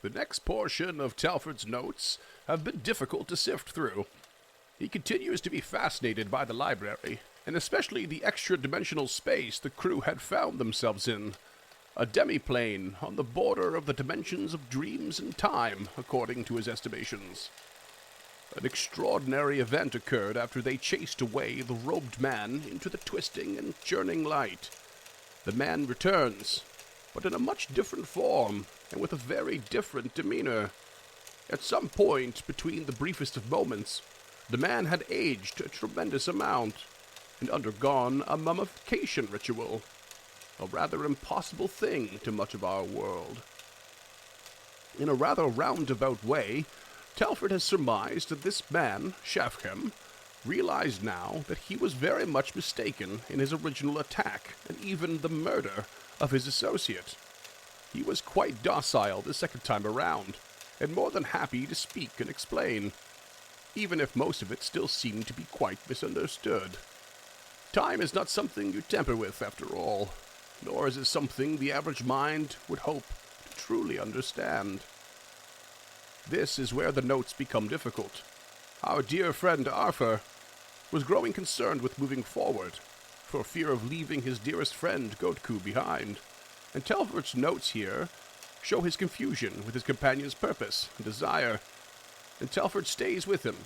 The next portion of Telford's notes have been difficult to sift through. He continues to be fascinated by the library, and especially the extra-dimensional space the crew had found themselves in. A demiplane on the border of the dimensions of dreams and time, according to his estimations. An extraordinary event occurred after they chased away the robed man into the twisting and churning light. The man returns, but in a much different form, and with a very different demeanor. At some point between the briefest of moments, the man had aged a tremendous amount, and undergone a mummification ritual, a rather impossible thing to much of our world. In a rather roundabout way, Telford has surmised that this man, Shafkham, realized now that he was very much mistaken in his original attack and even the murder of his associate. He was quite docile the second time around, and more than happy to speak and explain, even if most of it still seemed to be quite misunderstood. Time is not something you tamper with, after all, nor is it something the average mind would hope to truly understand. This is where the notes become difficult. Our dear friend Arthur was growing concerned with moving forward, for fear of leaving his dearest friend Gotku behind, and Telford's notes here show his confusion with his companion's purpose and desire, and Telford stays with him,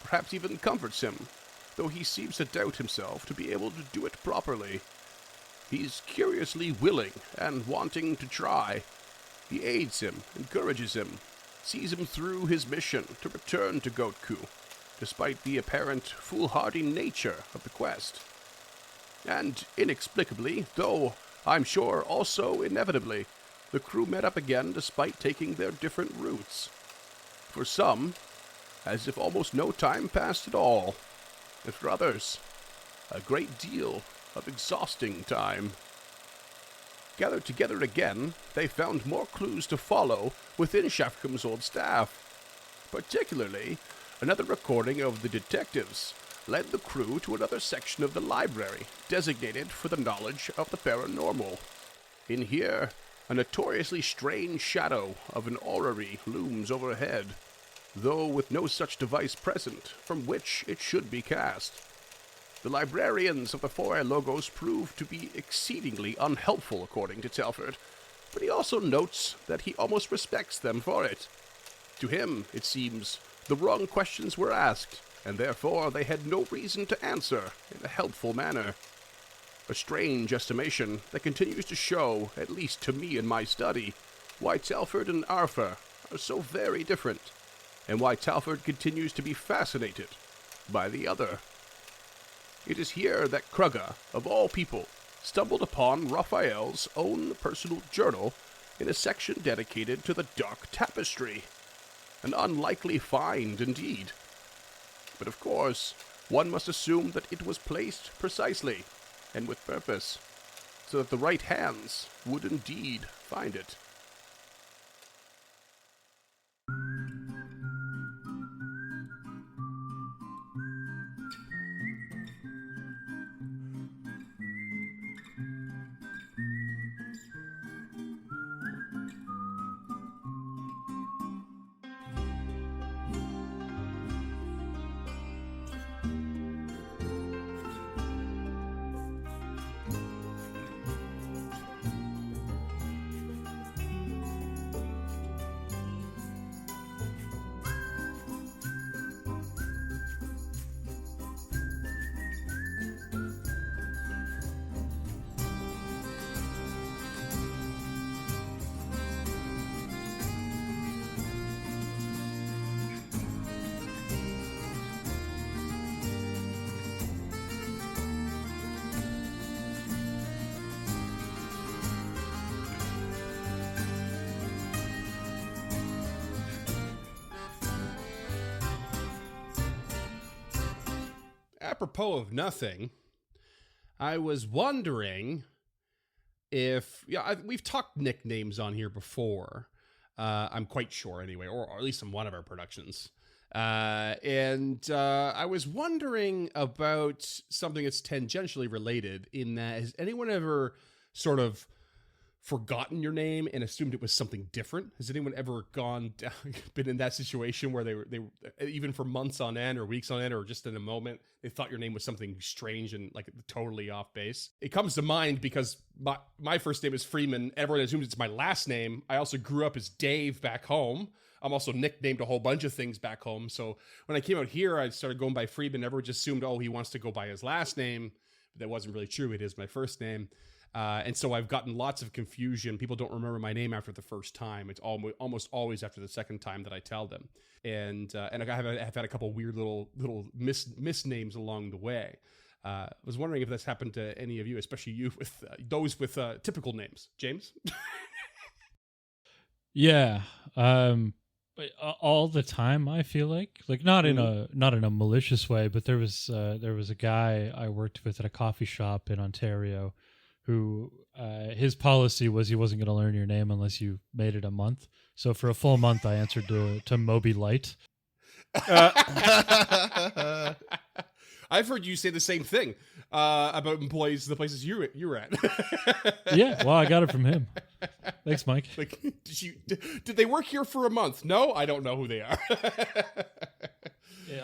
perhaps even comforts him, though he seems to doubt himself to be able to do it properly. He's curiously willing and wanting to try. He aids him, encourages him, sees him through his mission to return to Gotku, despite the apparent foolhardy nature of the quest. And inexplicably, though I'm sure also inevitably, the crew met up again despite taking their different routes. For some, as if almost no time passed at all, and for others, a great deal of exhausting time. Gathered together again, they found more clues to follow within Shafkam's old staff. Particularly, another recording of the detectives led the crew to another section of the library designated for the knowledge of the paranormal. In here, a notoriously strange shadow of an orrery looms overhead, though with no such device present from which it should be cast. The librarians of the 4 Logos prove to be exceedingly unhelpful, according to Telford, but he also notes that he almost respects them for it. To him, it seems, the wrong questions were asked, and therefore they had no reason to answer in a helpful manner. A strange estimation that continues to show, at least to me in my study, why Telford and Arthur are so very different, and why Telford continues to be fascinated by the other. It is here that Krugga, of all people, stumbled upon Raphael's own personal journal in a section dedicated to the Dark Tapestry. An unlikely find indeed. But of course, one must assume that it was placed precisely, and with purpose, so that the right hands would indeed find it. Apropos of nothing, I was wondering if we've talked nicknames on here before. I'm quite sure, anyway, or at least in one of our productions. And I was wondering about something that's tangentially related. In that, has anyone ever sort of forgotten your name and assumed it was something different? Has anyone ever been in that situation where they were even for months on end or weeks on end or just in a moment they thought your name was something strange and like totally off base? It comes to mind because my first name is Freeman. Everyone assumes it's my last name. I also grew up as Dave back home. I'm also nicknamed a whole bunch of things back home. So when I came out here, I started going by Freeman. Everyone just assumed, oh, he wants to go by his last name. But that wasn't really true. It is my first name. And so I've gotten lots of confusion. People don't remember my name after the first time. It's almost always after the second time that I tell them. And I've had a couple weird little misnames along the way. I was wondering if that's happened to any of you, especially you with those with typical names. James? Yeah. All the time, I feel like not in a malicious way, but there was a guy I worked with at a coffee shop in Ontario who his policy was he wasn't going to learn your name unless you made it a month. So for a full month, I answered to Moby Light. I've heard you say the same thing about employees, the places you were at. Yeah, well, I got it from him. Thanks, Mike. Like, did they work here for a month? No, I don't know who they are.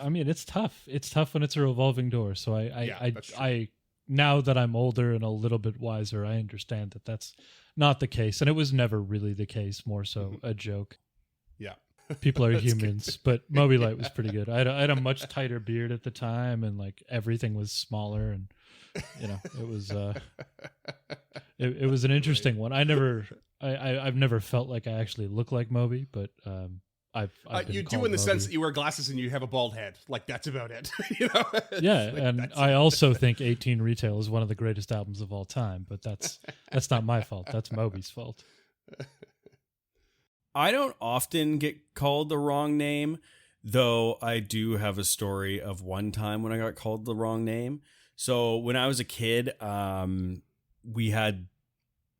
I mean, it's tough. It's tough when it's a revolving door. So I now that I'm older and a little bit wiser, I understand that that's not the case, and it was never really the case. More so a joke. Yeah. People are humans, but Moby Light was pretty good. I had a much tighter beard at the time, and like everything was smaller, and it was it was an interesting one. I've never felt like I actually look like Moby, but I've you do in the sense that you wear glasses and you have a bald head. Like that's about it. Yeah, like, and I also think 18 Retail is one of the greatest albums of all time, but that's not my fault. That's Moby's fault. I don't often get called the wrong name, though I do have a story of one time when I got called the wrong name. So when I was a kid, there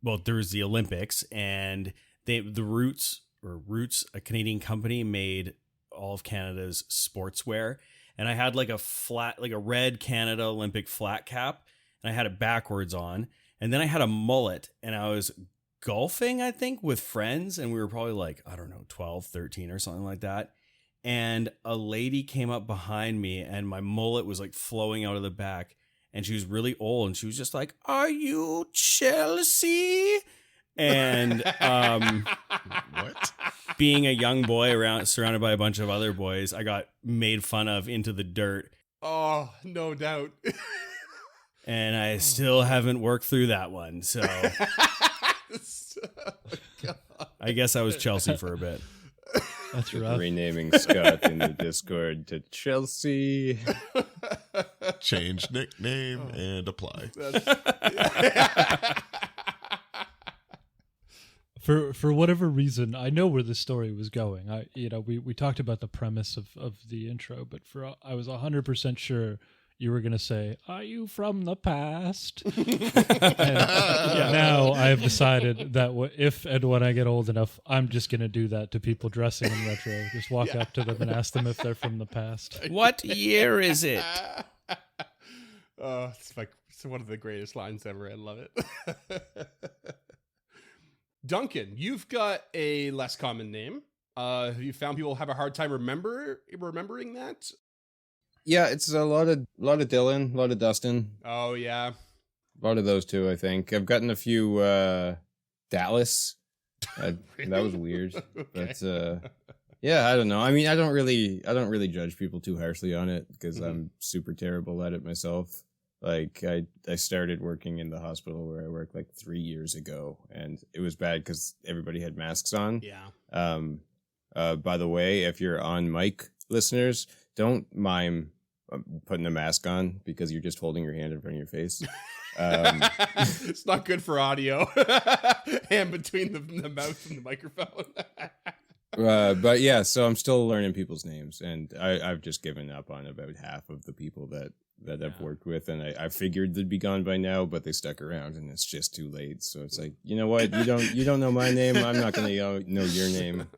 was the Olympics, and the Roots, a Canadian company, made all of Canada's sportswear. And I had like a red Canada Olympic flat cap, and I had it backwards on. And then I had a mullet, and I was golfing, I think, with friends, and we were probably like, I don't know, 12, 13 or something like that. And a lady came up behind me, and my mullet was like flowing out of the back, and she was really old, and she was just like, "Are you Chelsea?" And What? being a young boy surrounded by a bunch of other boys, I got made fun of into the dirt. Oh, no doubt. And I still haven't worked through that one, so I guess I was Chelsea for a bit. That's rough. Renaming Scott in the Discord to Chelsea. Change nickname and apply. For whatever reason, I know where the story was going. We talked about the premise of the intro, but I was 100% sure you were going to say, "Are you from the past?" Now I have decided that if and when I get old enough, I'm just going to do that to people dressing in retro. Just walk up to them and ask them if they're from the past. What year is it? It's one of the greatest lines ever. I love it. Duncan, you've got a less common name. Have you found people have a hard time remembering that? Yeah, it's a lot of Dylan, a lot of Dustin. Oh yeah, a lot of those two. I think I've gotten a few Dallas. Really? That was weird, Okay. but yeah, I don't know. I mean, I don't really judge people too harshly on it because I'm super terrible at it myself. Like I started working in the hospital where I worked like 3 years ago, and it was bad because everybody had masks on. Yeah. By the way, if you're on mic, listeners, don't mime putting a mask on because you're just holding your hand in front of your face. It's not good for audio. Hand between the mouth and the microphone. But yeah, so I'm still learning people's names, and I've just given up on about half of the people that I've worked with, and I figured they'd be gone by now, but they stuck around, and it's just too late. So it's like, you know what? You don't know my name. I'm not going to know your name.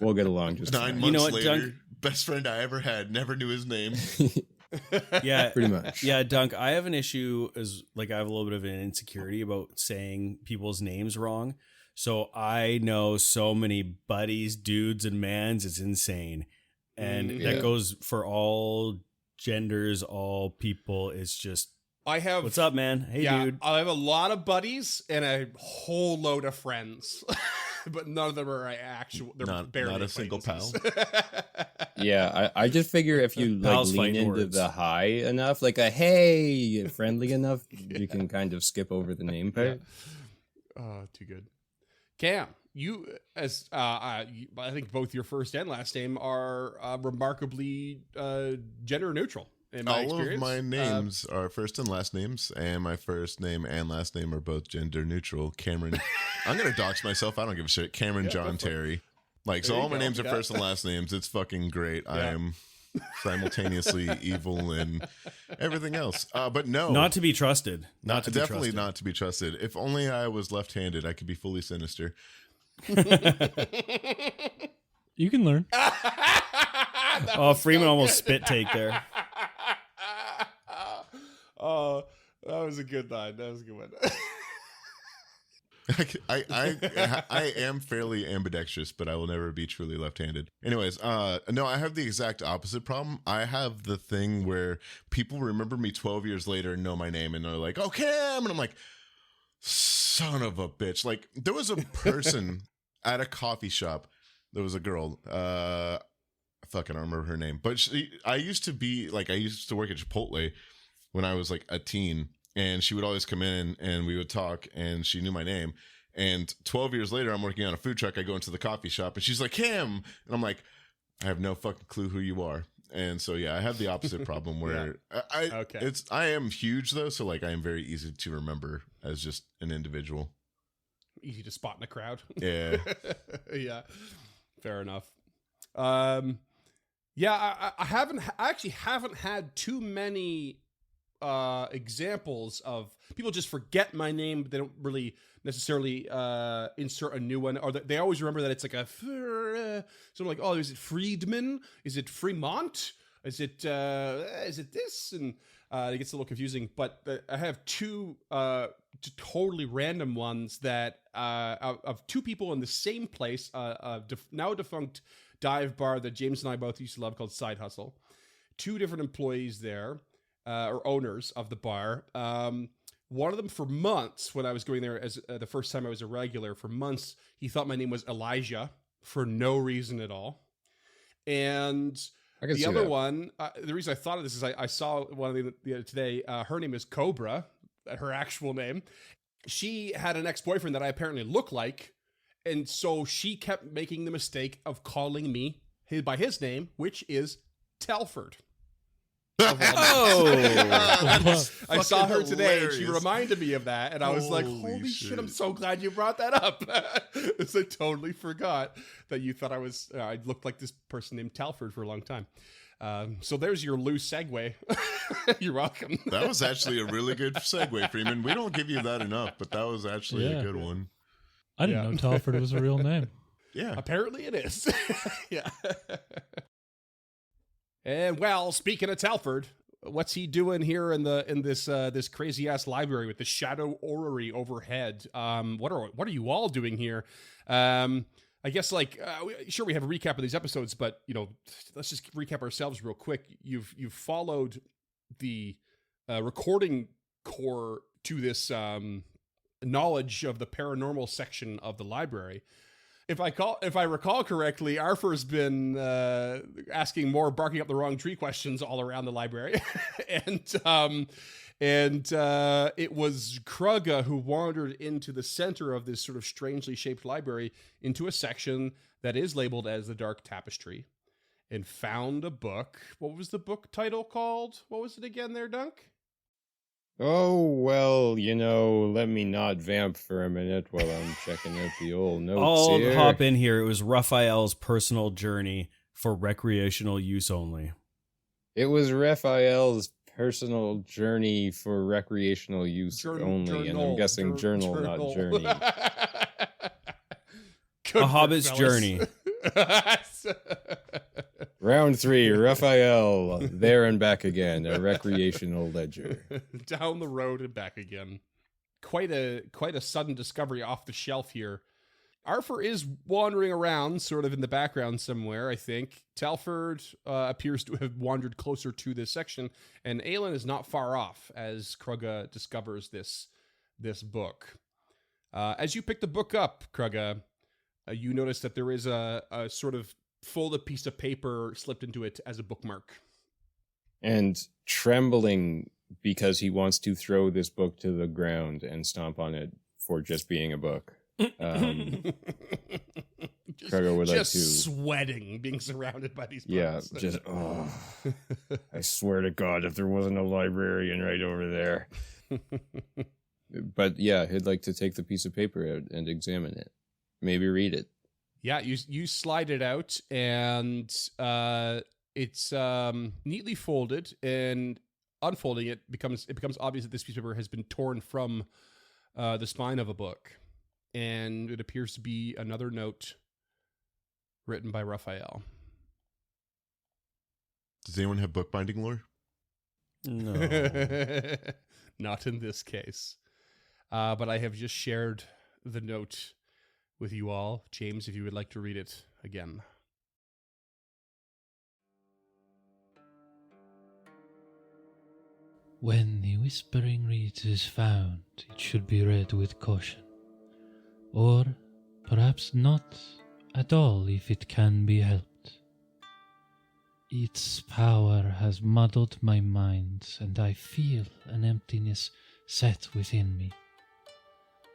We'll get along just 9 fine. months You know what, later, Dunk? best friend I ever had, never knew his name. Yeah, Pretty much. Yeah, Dunk, I have an issue I have a little bit of an insecurity about saying people's names wrong. So I know so many buddies, dudes, and mans. It's insane. And Mm, yeah. that goes for all genders, all people. It's just, I have what's up, man? Hey, dude. I have a lot of buddies and a whole load of friends, but none of them are actual. They're Not barely a single pal. Yeah, I just figure if you like Pals lean fight into words. the high enough, like a hey, friendly enough, you can kind of skip over the name part. Oh, too good. Cam, you I think both your first and last name are remarkably gender neutral. In my All of experience. my names are first and last names, and my first name and last name are both gender neutral. Cameron. I'm gonna dox myself. I don't give a shit. Cameron Yeah, John go for it. Terry. Like, so There you all my go. names are Yeah. first and last names. It's fucking great. I Yeah. am simultaneously evil and everything else. But no, Not to be trusted. not to be definitely trusted. not to be trusted. If only I was left-handed, I could be fully sinister. You can learn. Oh, Freeman almost spit take there. Oh, that was a good line. That was a good one. I am fairly ambidextrous, but I will never be truly left-handed. Anyways, no, I have the exact opposite problem. I have the thing where people remember me 12 years later and know my name, and they're like, "Oh, Cam," and I'm like, "Son of a bitch!" Like, there was a person at a coffee shop. There was a girl. Fuck, I don't remember her name, but I used to work at Chipotle when I was like a teen. And she would always come in and we would talk and she knew my name. And 12 years later, I'm working on a food truck. I go into the coffee shop and she's like, "Cam." And I'm like, "I have no fucking clue who you are." And so, yeah, I have the opposite problem where Okay. I am huge though. So like I am very easy to remember as just an individual. Easy to spot in a crowd. Yeah. Yeah. Fair enough. Yeah, I actually haven't had too many examples of people just forget my name, but they don't really necessarily insert a new one, or they always remember that it's like a so I'm like, oh, is it Friedman? Is it Fremont? Is it this? And it gets a little confusing. But I have two totally random ones that of two people in the same place, now defunct dive bar that James and I both used to love called Side Hustle. Two different employees there. Or owners of the bar. One of them, for months, when I was going there as the first time I was a regular, for months, he thought my name was Elijah for no reason at all. And I can the see other that. one, the reason I thought of this is I saw one of the other today. Her name is Cobra, her actual name. She had an ex-boyfriend that I apparently look like, and so she kept making the mistake of calling me by his name, which is Telford. Oh, I saw her fucking today and she hilarious. reminded me of that, and I was like, Holy holy shit, I'm shit. so glad you brought that up. Because I totally forgot that you thought I looked like this person named Telford for a long time. So there's your loose segue. You're welcome. That was actually a really good segue, Freeman. We don't give you that enough, but that was actually Yeah. a good one. I didn't know Telford was a real name. Yeah. Apparently it is. Yeah. And well, speaking of Telford, what's he doing here in this crazy ass library with the shadow orrery overhead? What are you all doing here? I guess sure, we have a recap of these episodes, but let's just recap ourselves real quick. You've followed the recording core to this knowledge of the paranormal section of the library. If I recall correctly, Arthur's been asking more barking up the wrong tree questions all around the library, and it was Krugga who wandered into the center of this sort of strangely shaped library into a section that is labeled as the Dark Tapestry, and found a book. What was the book title called? What was it again there, Dunk? Oh, well, let me not vamp for a minute while I'm checking out the old notes I'll here. hop in here. It was Raphael's personal journey for recreational use only. It was Raphael's personal journey for recreational use only, and I'm guessing journal, not journey. Good A work, Hobbit's fellas. journey. Round 3, Raphael, there and back again, a recreational ledger. Down the road and back again. Quite a sudden discovery off the shelf here. Arthur is wandering around, sort of in the background somewhere, I think. Telford appears to have wandered closer to this section, and Aelin is not far off as Krugga discovers this book. As you pick the book up, Krugga, you notice that there is a sort of folded piece of paper slipped into it as a bookmark. And trembling because he wants to throw this book to the ground and stomp on it for just being a book. Krugga would like to sweating, being surrounded by these books. I swear to God, if there wasn't a librarian right over there. But yeah, he'd like to take the piece of paper out and examine it. Maybe read it. Yeah, you slide it out, and it's neatly folded, and unfolding it becomes obvious that this piece of paper has been torn from the spine of a book, and it appears to be another note written by Raphael. Does anyone have bookbinding lore? No. Not in this case. But I have just shared the note with you all. James, if you would like to read it again. When the Whispering Reed is found, it should be read with caution. Or perhaps not at all if it can be helped. Its power has muddled my mind, and I feel an emptiness set within me.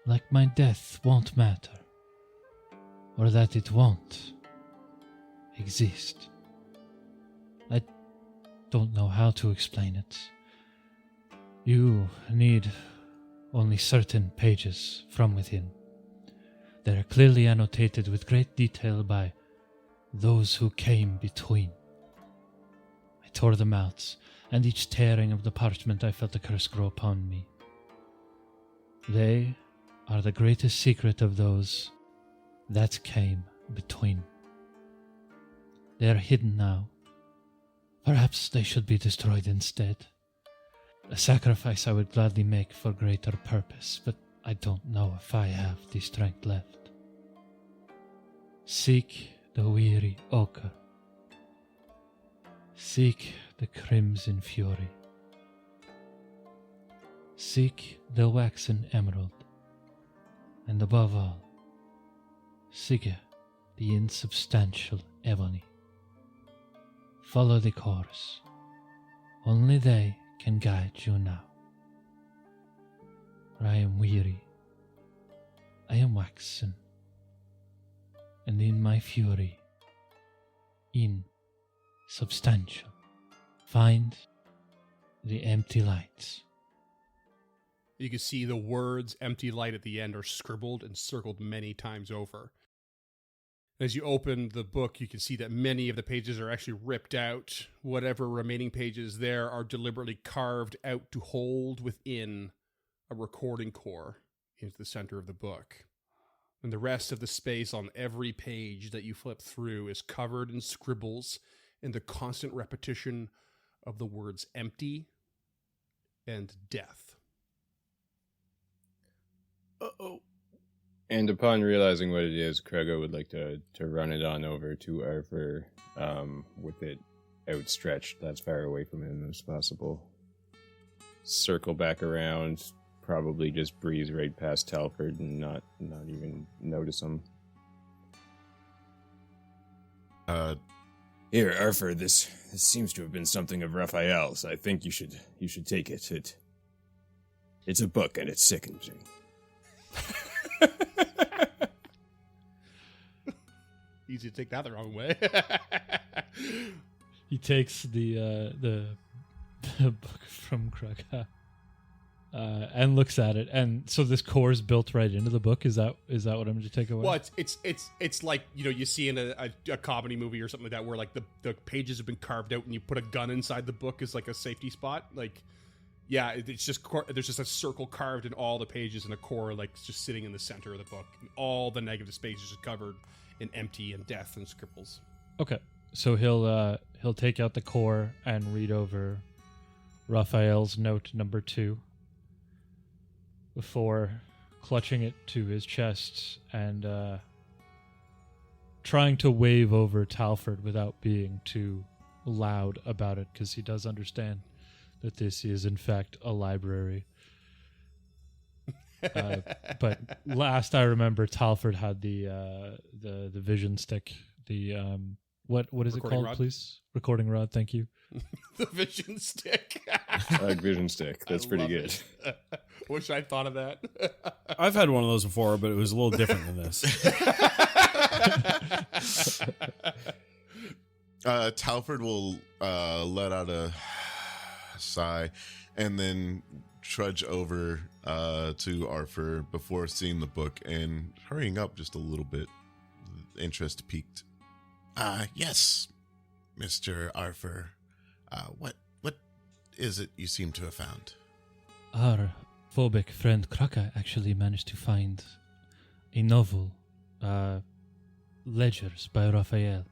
Like my death won't matter, or that it won't exist. I don't know how to explain it. You need only certain pages from within. They are clearly annotated with great detail by those who came between. I tore them out, and each tearing of the parchment I felt a curse grow upon me. They are the greatest secret of those that came between. They are hidden now. Perhaps they should be destroyed instead. A sacrifice I would gladly make for greater purpose, but I don't know if I have the strength left. Seek the weary ochre. Seek the crimson fury. Seek the waxen emerald. And above all, seek the insubstantial ebony. Follow the course. Only they can guide you now. For I am weary. I am waxen. And in my fury, insubstantial, find the empty lights. You can see the words empty light at the end are scribbled and circled many times over. As you open the book, you can see that many of the pages are actually ripped out. Whatever remaining pages there are deliberately carved out to hold within a recording core into the center of the book. And the rest of the space on every page that you flip through is covered in scribbles and the constant repetition of the words empty and death. Uh-oh. And upon realizing what it is, Krugga would like to run it on over to Arthur with it outstretched as far away from him as possible. Circle back around, probably just breeze right past Telford and not even notice him. Here, Arthur, this seems to have been something of Raphael's. I think you should take it. It's a book and it's sickening. Easy to take that the wrong way. He takes the book from Krugga and looks at it, and so this core is built right into the book. Is that what I'm to take away? Well, it's like, you know, you see in a comedy movie or something like that where like the pages have been carved out and you put a gun inside the book as like a safety spot. Like, yeah, it's just there's just a circle carved in all the pages and a core like just sitting in the center of the book. And all the negative space is just covered in empty and death and scribbles. Okay, so he'll take out the core and read over Raphael's note number 2 before clutching it to his chest and trying to wave over Talford without being too loud about it, because he does understand that this is in fact a library. But last I remember, Talford had the vision stick. The what is Recording it called, rod? please? Recording rod. Thank you. The vision stick. I like vision stick. That's I pretty love good. it. Wish I'd thought of that. I've had one of those before, but it was a little different than this. Talford will let out a sigh and then trudge over to Arthur before seeing the book and hurrying up just a little bit. Interest peaked. Yes, Mr. Arthur. What is it you seem to have found? Our phobic friend Kraka actually managed to find a novel, Ledgers by Raphael.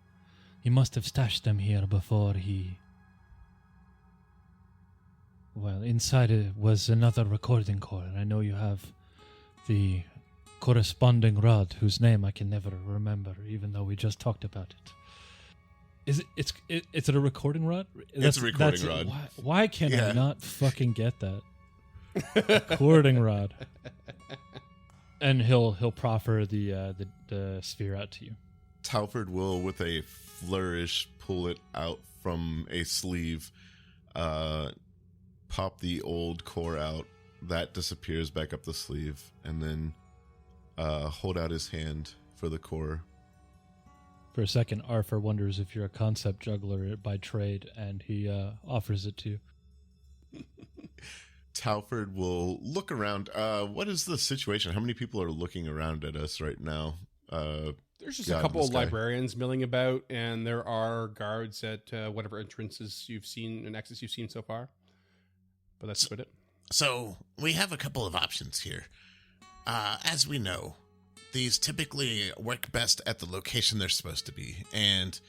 He must have stashed them here before he... Well, inside it was another recording core, and I know you have the corresponding rod, whose name I can never remember, even though we just talked about it. Is it? It's a recording rod? It's a recording rod. Why can Yeah. I not fucking get that? Recording rod. And he'll proffer the sphere out to you. Talford will, with a flourish, pull it out from a sleeve, pop the old core out. That disappears back up the sleeve, and then hold out his hand for the core. For a second, Arthur wonders if you're a concept juggler by trade, and he offers it to you. Talford will look around. What is the situation? How many people are looking around at us right now? There's just God, a couple this of guy. librarians milling about, and there are guards at whatever entrances you've seen and exits you've seen so far. But that's about it. So, we have a couple of options here. As we know, these typically work best at the location they're supposed to be. And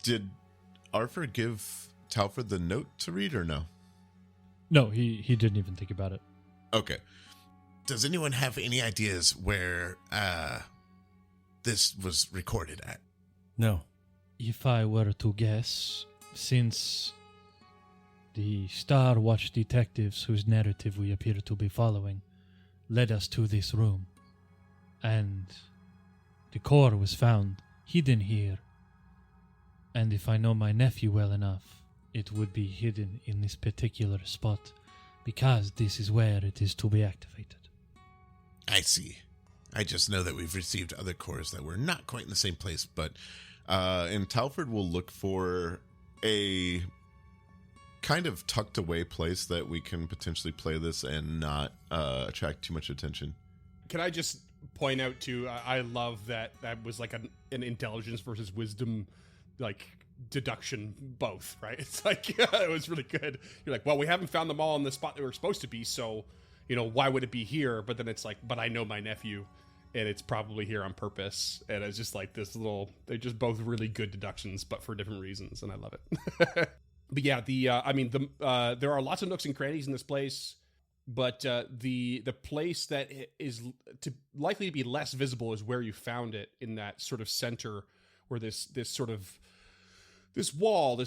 Did Arthur give Talford the note to read or no? No, he didn't even think about it. Okay. does anyone have any ideas where this was recorded at? No. If I were to guess, since the Starwatch Detectives, whose narrative we appear to be following, led us to this room, and the core was found hidden here, and if I know my nephew well enough, it would be hidden in this particular spot, because this is where it is to be activated. I see. I just know that we've received other cores that were not quite in the same place, but And Talford will look for a kind of tucked away place that we can potentially play this and not attract too much attention. Can I just point out too? I love that was like an intelligence versus wisdom, like deduction, both. Right? It's like it was really good. You're like, well, we haven't found them all in the spot they were supposed to be, so why would it be here? But then it's like, but I know my nephew, and it's probably here on purpose. And it's just like this little. They're just both really good deductions, but for different reasons, and I love it. But yeah, there are lots of nooks and crannies in this place. But the place that is likely to be less visible is where you found it, in that sort of center where this wall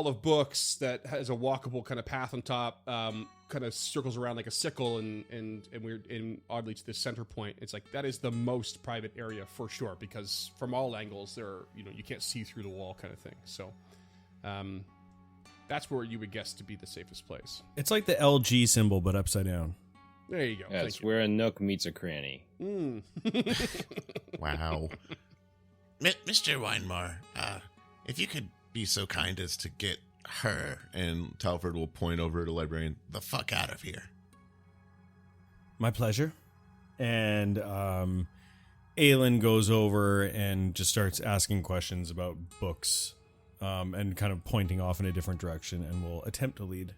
of books that has a walkable kind of path on top, kind of circles around like a sickle, and oddly to this center point. It's like that is the most private area for sure, because from all angles there are, you can't see through the wall kind of thing. So that's where you would guess to be the safest place. It's like the LG symbol, but upside down. There you go. Yeah, Thank it's you. where a nook meets a cranny. Wow. Mr. Weinmar, if you could be so kind as to get her And Talford will point over to the librarian. the fuck out of here. My pleasure. And Aelin goes over and just starts asking questions about books, and kind of pointing off in a different direction, and will attempt to lead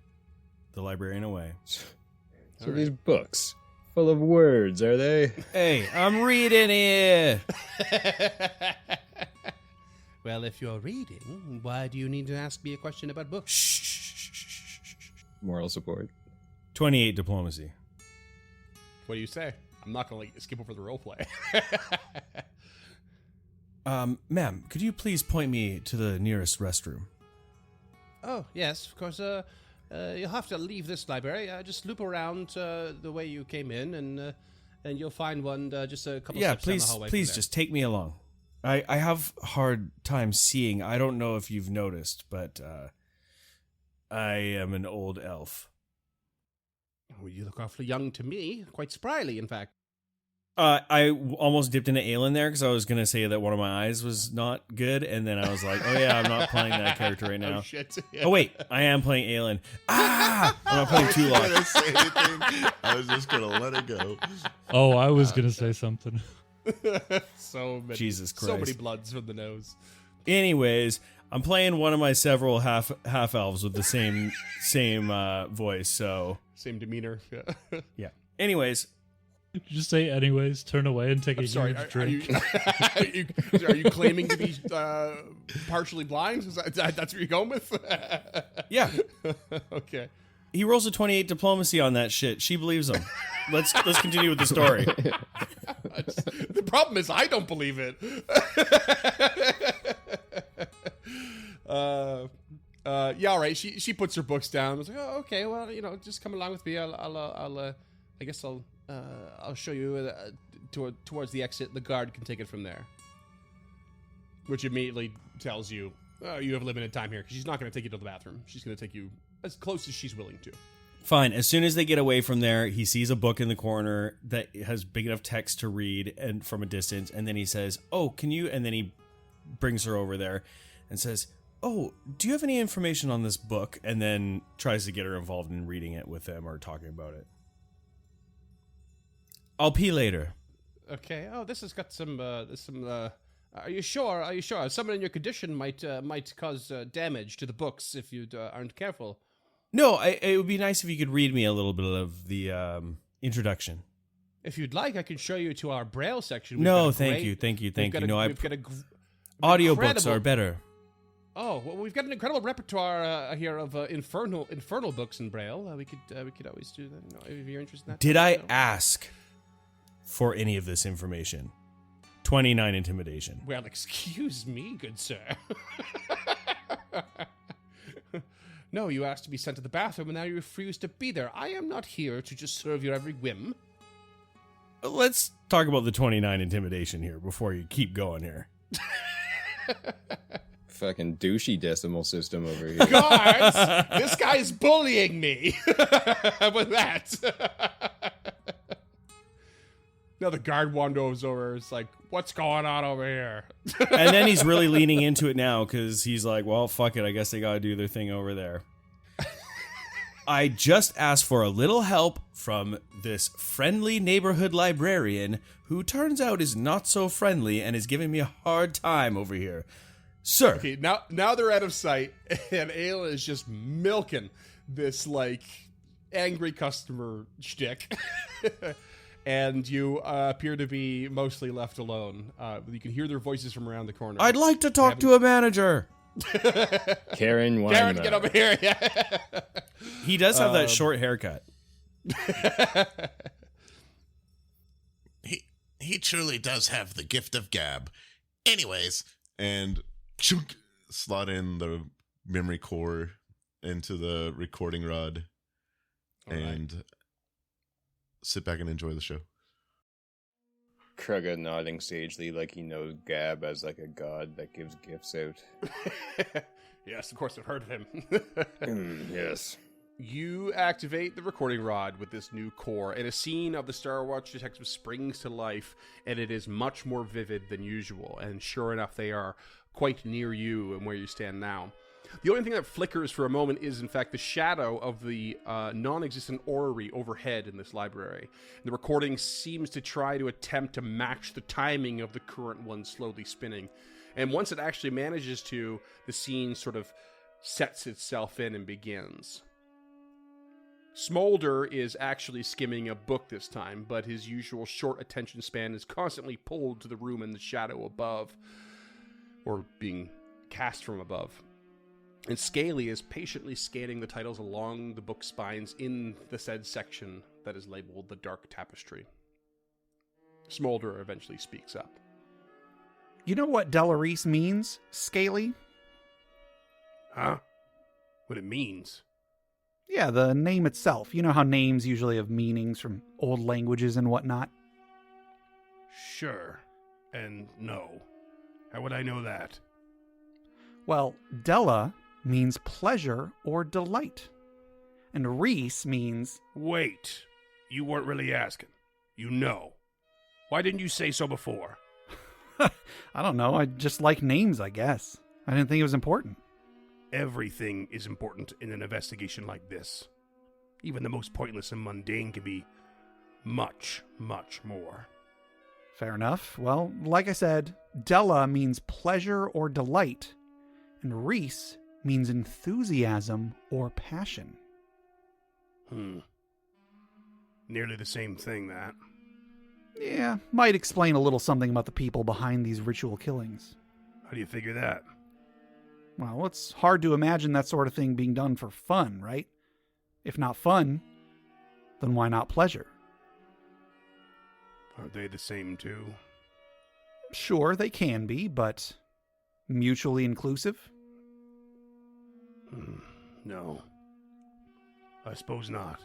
the librarian away. So these books, full of words, are they? Hey, I'm reading here. Well, if you're reading, why do you need to ask me a question about books? Moral support. 28 diplomacy. What do you say? I'm not going to skip over the role play. Ma'am, could you please point me to the nearest restroom? Oh, yes, of course. You'll have to leave this library. Just loop around the way you came in, and you'll find one just a couple steps down the hallway. Please, just take me along. I have hard time seeing. I don't know if you've noticed, but I am an old elf. Oh, you look awfully young to me. Quite spryly, in fact. I almost dipped into Aelin there because I was going to say that one of my eyes was not good, and then I was like, oh yeah, I'm not playing that character right now. Oh, shit. Oh wait, I am playing Aelin. Ah! I'm not playing too long. I was say anything. I was just gonna let it go. Oh, I was gonna say something. So many, Jesus Christ. So many bloods from the nose. Anyways, I'm playing one of my several half elves with the same voice, so Same demeanor. yeah. Anyways, Did you just say anyways, turn away and take a Sorry, huge are you, drink? are you claiming to be partially blind? Is that's what you're going with? yeah. Okay. He rolls a 28 diplomacy on that shit. She believes him. Let's continue with the story. The problem is I don't believe it. Yeah, all right. She puts her books down. I was like, oh, okay. Well, just come along with me. I guess I'll show you towards the exit. The guard can take it from there. Which immediately tells you you have limited time here because she's not going to take you to the bathroom. She's going to take you as close as she's willing to. Fine. As soon as they get away from there, he sees a book in the corner that has big enough text to read and from a distance, and then he says, "Oh, can you?" And then he brings her over there and says, "Oh, do you have any information on this book?" And then tries to get her involved in reading it with them or talking about it. I'll pee later. Okay. Oh, this has got some. Are you sure? Are you sure? Someone in your condition might cause damage to the books if you aren't careful. No, it would be nice if you could read me a little bit of the introduction. If you'd like, I can show you to our Braille section. No, thank you. No, audiobooks are better. Oh, well, we've got an incredible repertoire here of infernal books in Braille. We could always do that. If you're interested in that. Did I ask for any of this information? 29 intimidation. Well, excuse me, good sir. No, you asked to be sent to the bathroom, and now you refuse to be there. I am not here to just serve your every whim. Let's talk about the 29 intimidation here before you keep going here. Fucking douchey decimal system over here. Guards, this guy's bullying me. With that. Now the guard wanders over. It's like, what's going on over here? And then he's really leaning into it now because he's like, well, fuck it. I guess they got to do their thing over there. I just asked for a little help from this friendly neighborhood librarian who turns out is not so friendly and is giving me a hard time over here. Sir. Okay, now they're out of sight, and Ayla is just milking this, like, angry customer shtick. And you appear to be mostly left alone. You can hear their voices from around the corner. I'd like to talk to a manager. Karen Weinberg. Karen, get over here. Yeah. He does have that short haircut. He truly does have the gift of gab. Anyways, And slot in the memory core into the recording rod and sit back and enjoy the show. Krugga nodding sagely like he knows Gab as like a god that gives gifts out. Yes, of course I've heard of him. Yes. You activate the recording rod with this new core, and a scene of the Starwatch Detectives springs to life, and it is much more vivid than usual. And sure enough, they are quite near you and where you stand now. The only thing that flickers for a moment is, in fact, the shadow of the non-existent orrery overhead in this library. The recording seems to try to attempt to match the timing of the current one slowly spinning. And once it actually manages to, the scene sort of sets itself in and begins. Smolder is actually skimming a book this time, but his usual short attention span is constantly pulled to the room in the shadow above, or being cast from above. And Scaly is patiently scanning the titles along the book spines in the said section that is labeled The Dark Tapestry. Smolder eventually speaks up. You know what Delarice means, Scaly? Huh? What it means? Yeah, the name itself. You know how names usually have meanings from old languages and whatnot? Sure. And no. How would I know that? Well, Della means pleasure or delight. And Reese means... Wait. You weren't really asking. You know. Why didn't you say so before? I don't know, I just like names, I guess. I didn't think it was important. Everything is important in an investigation like this. Even the most pointless and mundane can be much, much more. Fair enough. Well, like I said, Della means pleasure or delight, and Reese means enthusiasm or passion. Nearly the same thing, that. Yeah, might explain a little something about the people behind these ritual killings. How do you figure that? Well, it's hard to imagine that sort of thing being done for fun, right? If not fun, then why not pleasure? Are they the same too? Sure, they can be, but mutually inclusive? No. I suppose not.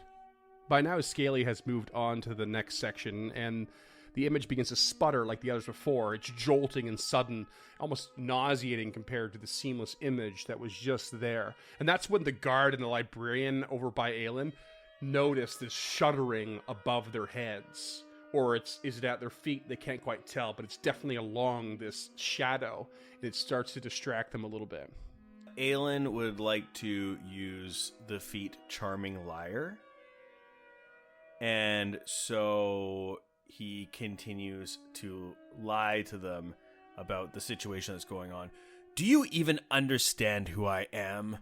By now, Scaly has moved on to the next section, and the image begins to sputter like the others before. It's jolting and sudden, almost nauseating compared to the seamless image that was just there. And that's when the guard and the librarian over by Aelin notice this shuddering above their heads. Or is it at their feet? They can't quite tell, but it's definitely along this shadow, and it starts to distract them a little bit. Aelin would like to use the feat Charming Liar. And so he continues to lie to them about the situation that's going on. Do you even understand who I am?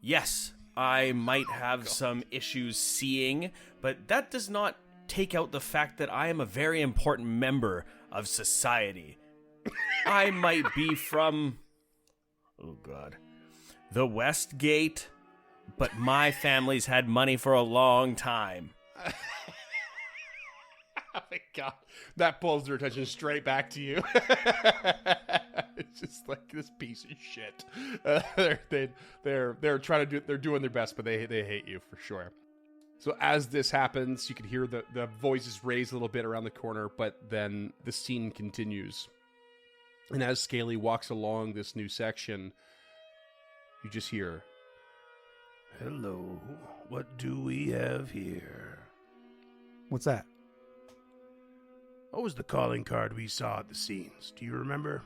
Yes, I might have some issues seeing, but that does not take out the fact that I am a very important member of society. I might be from, oh God, the West Gate, but my family's had money for a long time. Oh my God, that pulls their attention straight back to you. It's just like this piece of shit. They're trying to do. They're doing their best, but they hate you for sure. So as this happens, you can hear the voices raise a little bit around the corner, but then the scene continues. And as Scaly walks along this new section, you just hear, Hello. What do we have here? What's that? What was the calling card we saw at the scenes? Do you remember?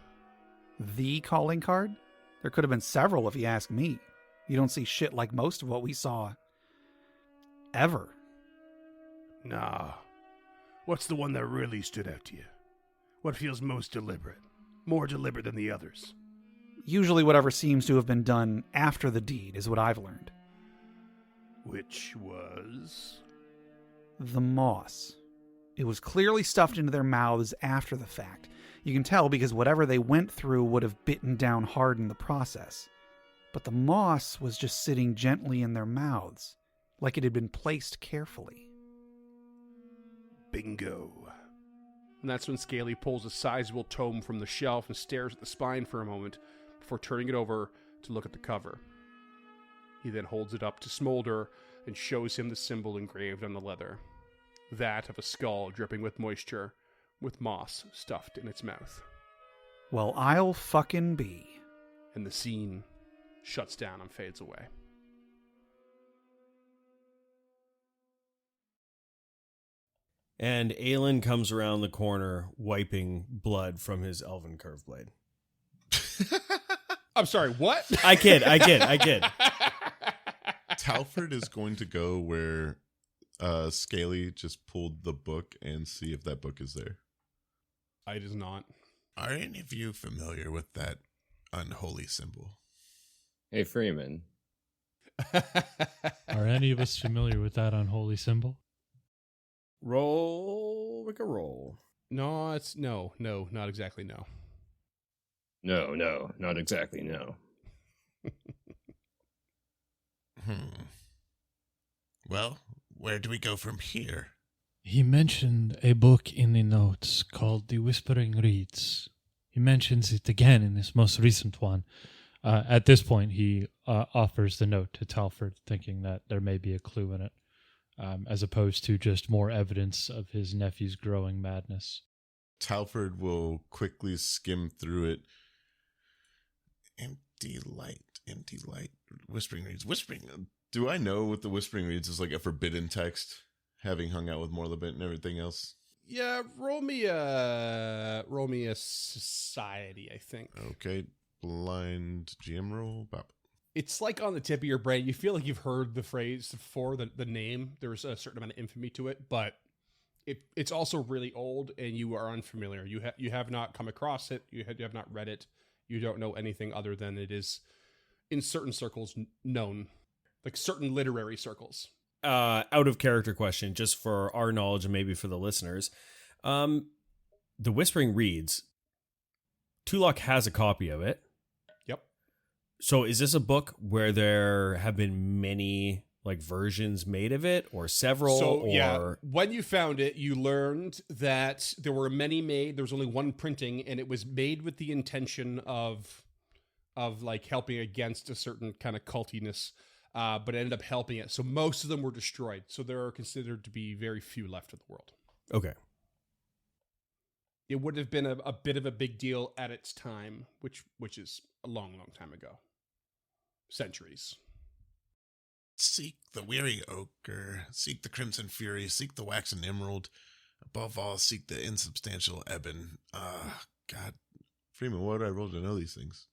The calling card? There could have been several if you ask me. You don't see shit like most of what we saw. Ever. Nah. What's the one that really stood out to you? What feels most deliberate? More deliberate than the others? Usually whatever seems to have been done after the deed is what I've learned. Which was? The moss. It was clearly stuffed into their mouths after the fact. You can tell because whatever they went through would have bitten down hard in the process. But the moss was just sitting gently in their mouths, like it had been placed carefully. Bingo. and that's when Scaly pulls a sizable tome from the shelf and stares at the spine for a moment before turning it over to look at the cover. He then holds it up to Smolder and shows him the symbol engraved on the leather. That of a skull dripping with moisture, with moss stuffed in its mouth. Well, I'll fucking be. And the scene shuts down and fades away. And Aelin comes around the corner, wiping blood from his elven curve blade. I'm sorry, what? I kid. Talford is going to go where Scaly just pulled the book and see if that book is there. It is not. Are any of you familiar with that unholy symbol? Hey, Freeman. Are any of us familiar with that unholy symbol? Roll, make a roll. No, it's no, not exactly no. No, not exactly, no. Well, where do we go from here? He mentioned a book in the notes called The Whispering Reeds. He mentions it again in this most recent one. At this point, he offers the note to Talford, thinking that there may be a clue in it, as opposed to just more evidence of his nephew's growing madness. Talford will quickly skim through it. Empty light. Whispering reads. Whispering. Do I know what the whispering reads is like a forbidden text, having hung out with Morlabent and everything else? Yeah, roll me a society, I think. Okay. Blind GM roll. Bop. It's like on the tip of your brain. You feel like you've heard the phrase before, the name. There's a certain amount of infamy to it, but it's also really old, and you are unfamiliar. You have not come across it. You have not read it. You don't know anything other than it is, in certain circles, known, like certain literary circles. Out of character question, just for our knowledge and maybe for the listeners. The Whispering reads, Tulok has a copy of it. Yep. So is this a book where there have been many like versions made of it, or several? So, or yeah, when you found it, you learned that there were many made. There was only one printing, and it was made with the intention of like helping against a certain kind of cultiness, but it ended up helping it. So most of them were destroyed. So there are considered to be very few left in the world. Okay. It would have been a bit of a big deal at its time, which is a long, long time ago. Centuries. Seek the weary ochre, seek the crimson fury, seek the waxen emerald. Above all, seek the insubstantial ebon. God. Freeman, what would I roll to know these things?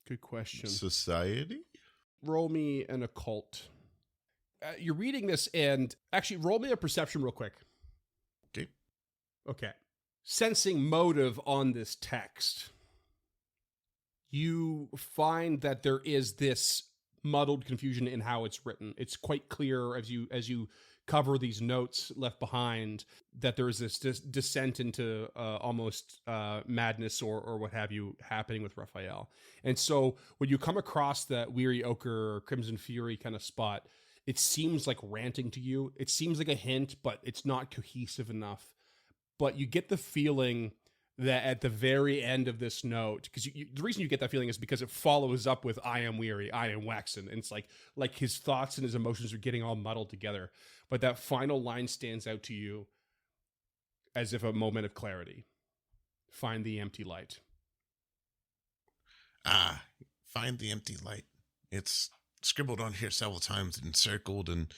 Good question. Society? Roll me an occult. You're reading this, and actually roll me a perception real quick. Okay. Sensing motive on this text, you find that there is this muddled confusion in how it's written. It's quite clear as you cover these notes left behind that there is this descent into almost madness or what have you happening with Raphael. And so when you come across that weary ochre or crimson fury kind of spot, it seems like ranting to you. It seems like a hint, but it's not cohesive enough. But you get the feeling that at the very end of this note, because the reason you get that feeling is because it follows up with "I am weary, I am waxen," and it's like his thoughts and his emotions are getting all muddled together. But that final line stands out to you as if a moment of clarity. Find the empty light. Find the empty light. It's scribbled on here several times and circled. And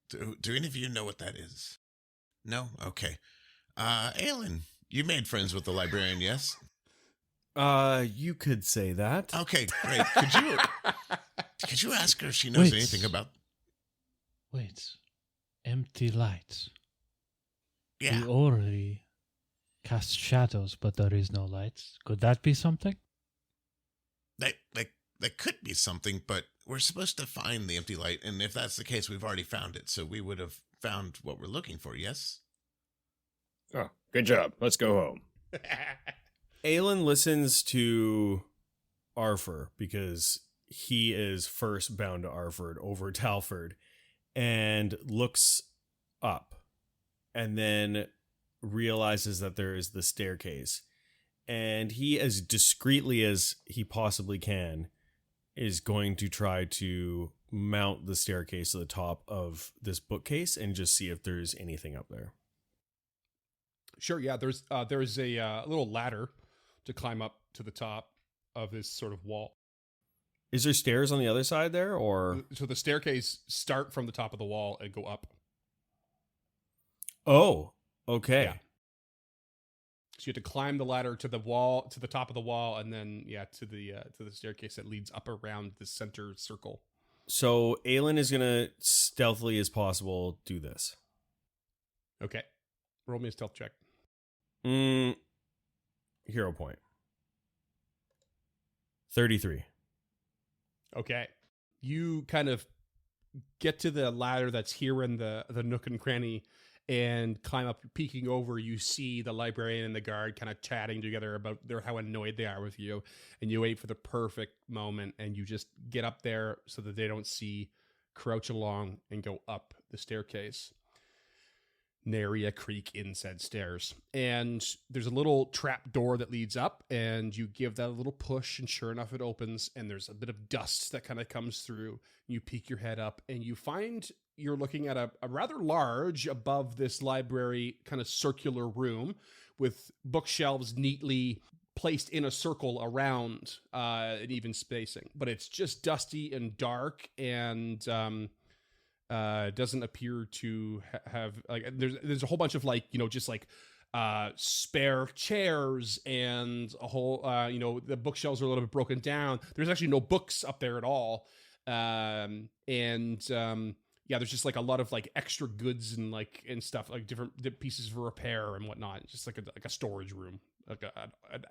do any of you know what that is? No? Okay. Aelin, you made friends with the librarian, yes? You could say that. Okay, great. Could you ask her if she knows Wait. anything about... Wait, empty light. Yeah. We already cast shadows, but there is no light. Could that be something? That could be something, but we're supposed to find the empty light, and if that's the case, we've already found it, so we would have found what we're looking for, yes? Oh, good job. Let's go home. Aelin listens to Arthur because he is first bound to Arford over Talford, and looks up and then realizes that there is the staircase. And he, as discreetly as he possibly can, is going to try to mount the staircase to the top of this bookcase and just see if there's anything up there. Sure, yeah, there's a little ladder to climb up to the top of this sort of wall. Is there stairs on the other side there, or? So the staircase start from the top of the wall and go up. Oh, okay. Yeah. So you have to climb the ladder to the wall, to the top of the wall, and then to the staircase that leads up around the center circle. So Aelin is gonna stealthily as possible do this. Okay, roll me a stealth check. Hero point. 33. Okay, you kind of get to the ladder that's here in the nook and cranny and climb up, peeking over. You see the librarian and the guard kind of chatting together about how annoyed they are with you, and you wait for the perfect moment, and you just get up there so that they don't see, crouch along, and go up the staircase. nary a creak in said stairs. And there's a little trap door that leads up, and you give that a little push, and sure enough, it opens, and there's a bit of dust that kind of comes through. You peek your head up, and you find you're looking at a rather large, above this library, kind of circular room with bookshelves neatly placed in a circle around an even spacing. But it's just dusty and dark, and doesn't appear to have like there's a whole bunch of like, you know, just like spare chairs and a whole you know, the bookshelves are a little bit broken down. There's actually no books up there at all. Yeah, there's just like a lot of like extra goods and stuff, like different pieces for repair and whatnot. Just like a storage room, like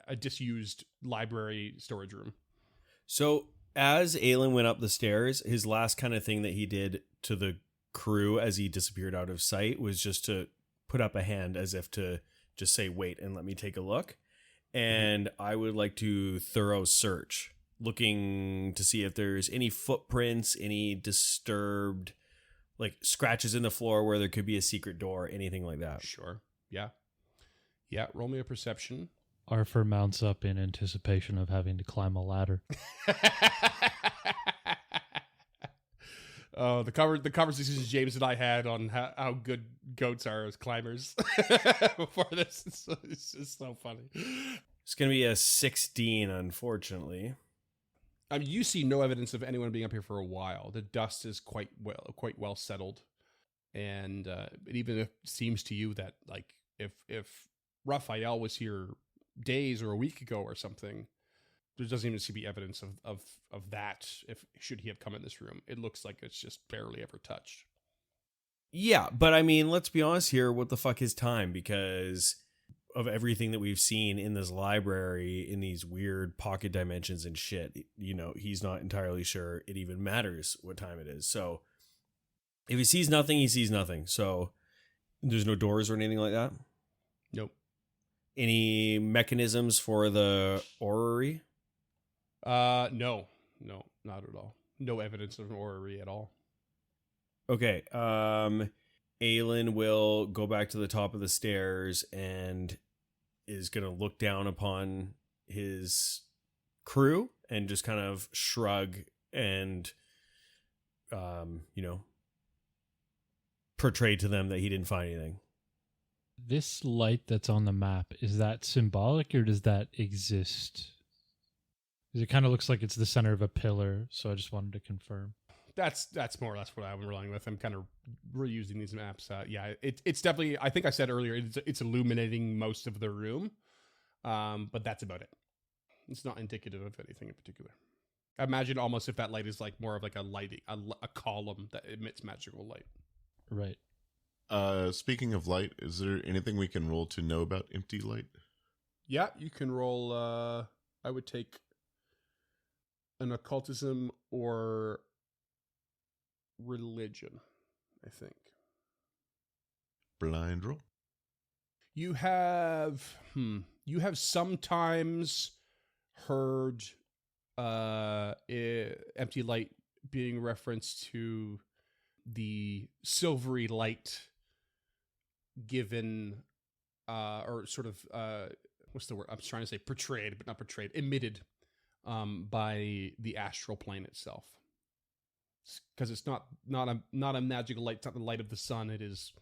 a disused library storage room. So as Aelin went up the stairs, his last kind of thing that he did to the crew as he disappeared out of sight was just to put up a hand as if to just say, wait, and let me take a look. And I would like to thorough search, looking to see if there's any footprints, any disturbed, like scratches in the floor where there could be a secret door, anything like that. Sure. Yeah. Yeah. Roll me a perception. Arthur mounts up in anticipation of having to climb a ladder. Oh, the conversations James and I had on how good goats are as climbers before this. It's just so funny. It's going to be a 16, unfortunately. I mean, you see no evidence of anyone being up here for a while. The dust is quite well settled, and it even seems to you that like if Raphael was here days or a week ago or something, there doesn't even seem to be evidence of that. If should he have come in this room, it looks like it's just barely ever touched. Yeah, but I mean, let's be honest here. What the fuck is time? Because of everything that we've seen in this library, in these weird pocket dimensions and shit, you know, he's not entirely sure it even matters what time it is. So if he sees nothing, he sees nothing. So there's no doors or anything like that? Nope. Any mechanisms for the orrery? No, not at all. No evidence of an orrery at all. Okay. Aelin will go back to the top of the stairs and is going to look down upon his crew and just kind of shrug and, you know, portray to them that he didn't find anything. This light that's on the map, is that symbolic or does that exist? 'Cause it kind of looks like it's the center of a pillar, so I just wanted to confirm. That's more or less what I'm rolling with. I'm kind of reusing these maps. Yeah, it's definitely, I think I said earlier, it's illuminating most of the room, but that's about it. It's not indicative of anything in particular. I imagine almost if that light is like more of like a lighting, a column that emits magical light. Right. Speaking of light, is there anything we can roll to know about empty light? Yeah, you can roll. I would take an occultism or religion, I think. Blind roll. You have sometimes heard empty light being referenced to the silvery light given or sort of what's the word I'm trying to say, portrayed but not portrayed, emitted by the astral plane itself. Because it's not a magical light. It's not the light of the sun. It is,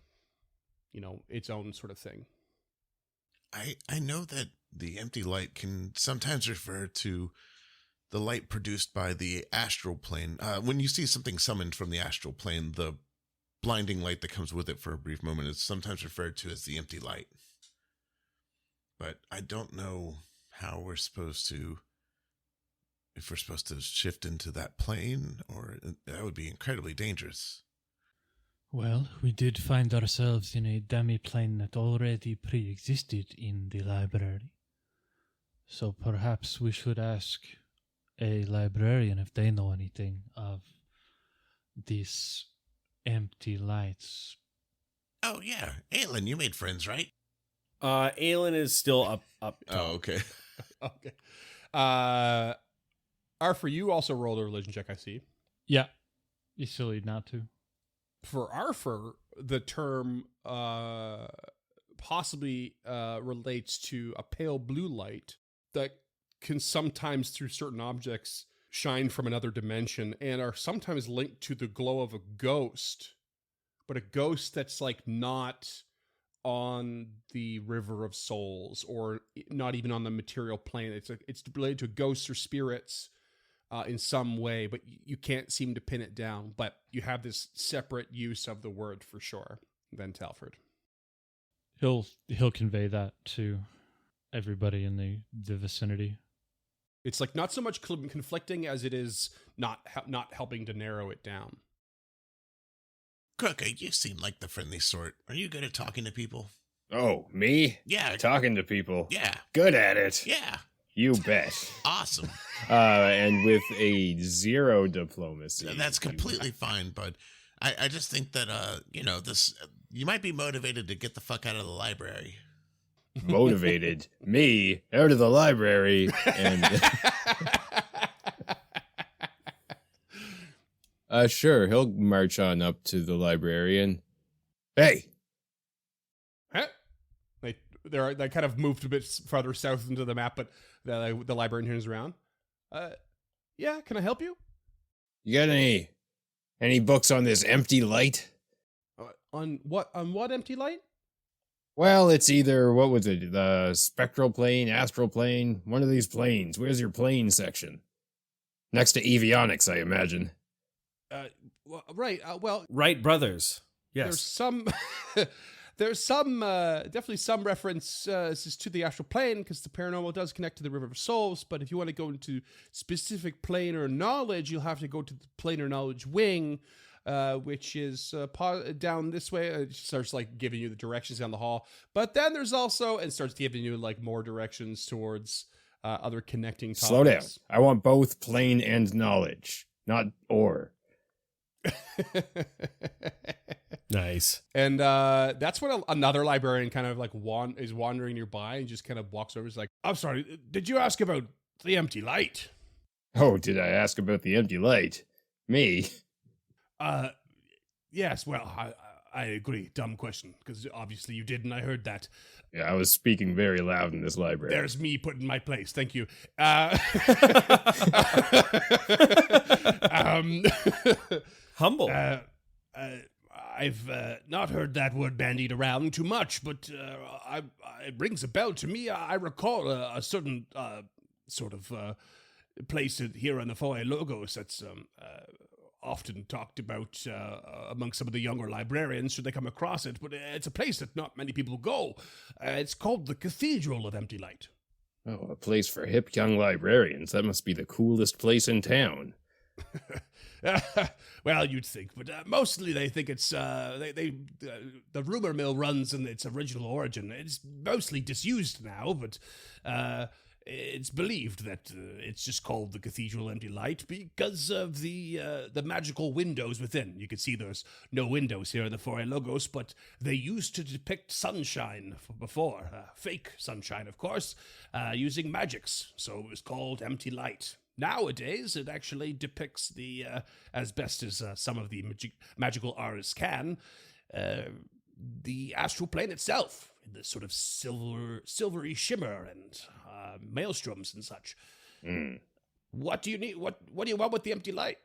you know, its own sort of thing. I know that the empty light can sometimes refer to the light produced by the astral plane. When you see something summoned from the astral plane, the blinding light that comes with it for a brief moment is sometimes referred to as the empty light. But I don't know how we're supposed to, if we're supposed to shift into that plane, or that would be incredibly dangerous. Well, we did find ourselves in a demi-plane that already pre-existed in the library. So perhaps we should ask a librarian if they know anything of these empty lights. Oh, yeah. Aelin, you made friends, right? Aelin is still up top. Oh, okay. Okay. Arthur, you also rolled a religion check, I see. Yeah. You silly not to. For Arthur, the term possibly relates to a pale blue light that can sometimes, through certain objects, shine from another dimension and are sometimes linked to the glow of a ghost, but a ghost that's like not on the River of Souls or not even on the material plane. It's related to ghosts or spirits in some way, but you can't seem to pin it down. But you have this separate use of the word for sure than Telford. He'll convey that to everybody in the vicinity. It's like not so much conflicting as it is not helping to narrow it down. Crooker, you seem like the friendly sort. Are you good at talking to people? Oh, me? Yeah. Talking to people? Yeah. Good at it. Yeah. You bet. Awesome. And with a 0 diplomacy. That's completely fine, but I just think that, this, you might be motivated to get the fuck out of the library. Motivated me out of the library and sure, he'll march on up to the librarian. Hey, Huh? They kind of moved a bit farther south into the map, but the librarian turns around. Yeah, can I help you? you got any books on this empty light? On what empty light? Well, it's either, what was it, the spectral plane, astral plane, one of these planes. Where's your plane section? Next to avionics, I imagine. Right. Well, Wright brothers. there's Yes. some, definitely some references to the astral plane because the paranormal does connect to the River of Souls. But if you want to go into specific planar knowledge, you'll have to go to the planar knowledge wing, which is down this way. It starts like giving you the directions down the hall. But then there's also, and starts giving you like more directions towards other connecting topics. Slow down. I want both plane and knowledge, not or. Nice. And that's when another librarian kind of like is wandering nearby and just kind of walks over. He's like, I'm sorry, did you ask about the empty light? Oh, did I ask about the empty light? Me? Yes, well, I agree. Dumb question, because obviously you did, and I heard that. Yeah, I was speaking very loud in this library. There's me put in my place. Thank you. Humble. I've not heard that word bandied around too much, but it rings a bell to me. I recall a certain sort of place here on the Foyer Logos that's often talked about among some of the younger librarians should they come across it, but it's a place that not many people go. It's called the Cathedral of Empty Light. Oh, a place for hip young librarians. That must be the coolest place in town. Well, you'd think, but mostly they think it's the rumor mill runs in its original origin. It's mostly disused now, but it's believed that it's just called the Cathedral Empty Light because of the magical windows within. You can see there's no windows here in the Foyer Logos, but they used to depict sunshine before, fake sunshine, of course, using magics. So it was called Empty Light. Nowadays, it actually depicts as best as some of the magical artists can, the astral plane itself, in this sort of silvery shimmer and maelstroms and such. What do you need? What do you want with the empty light?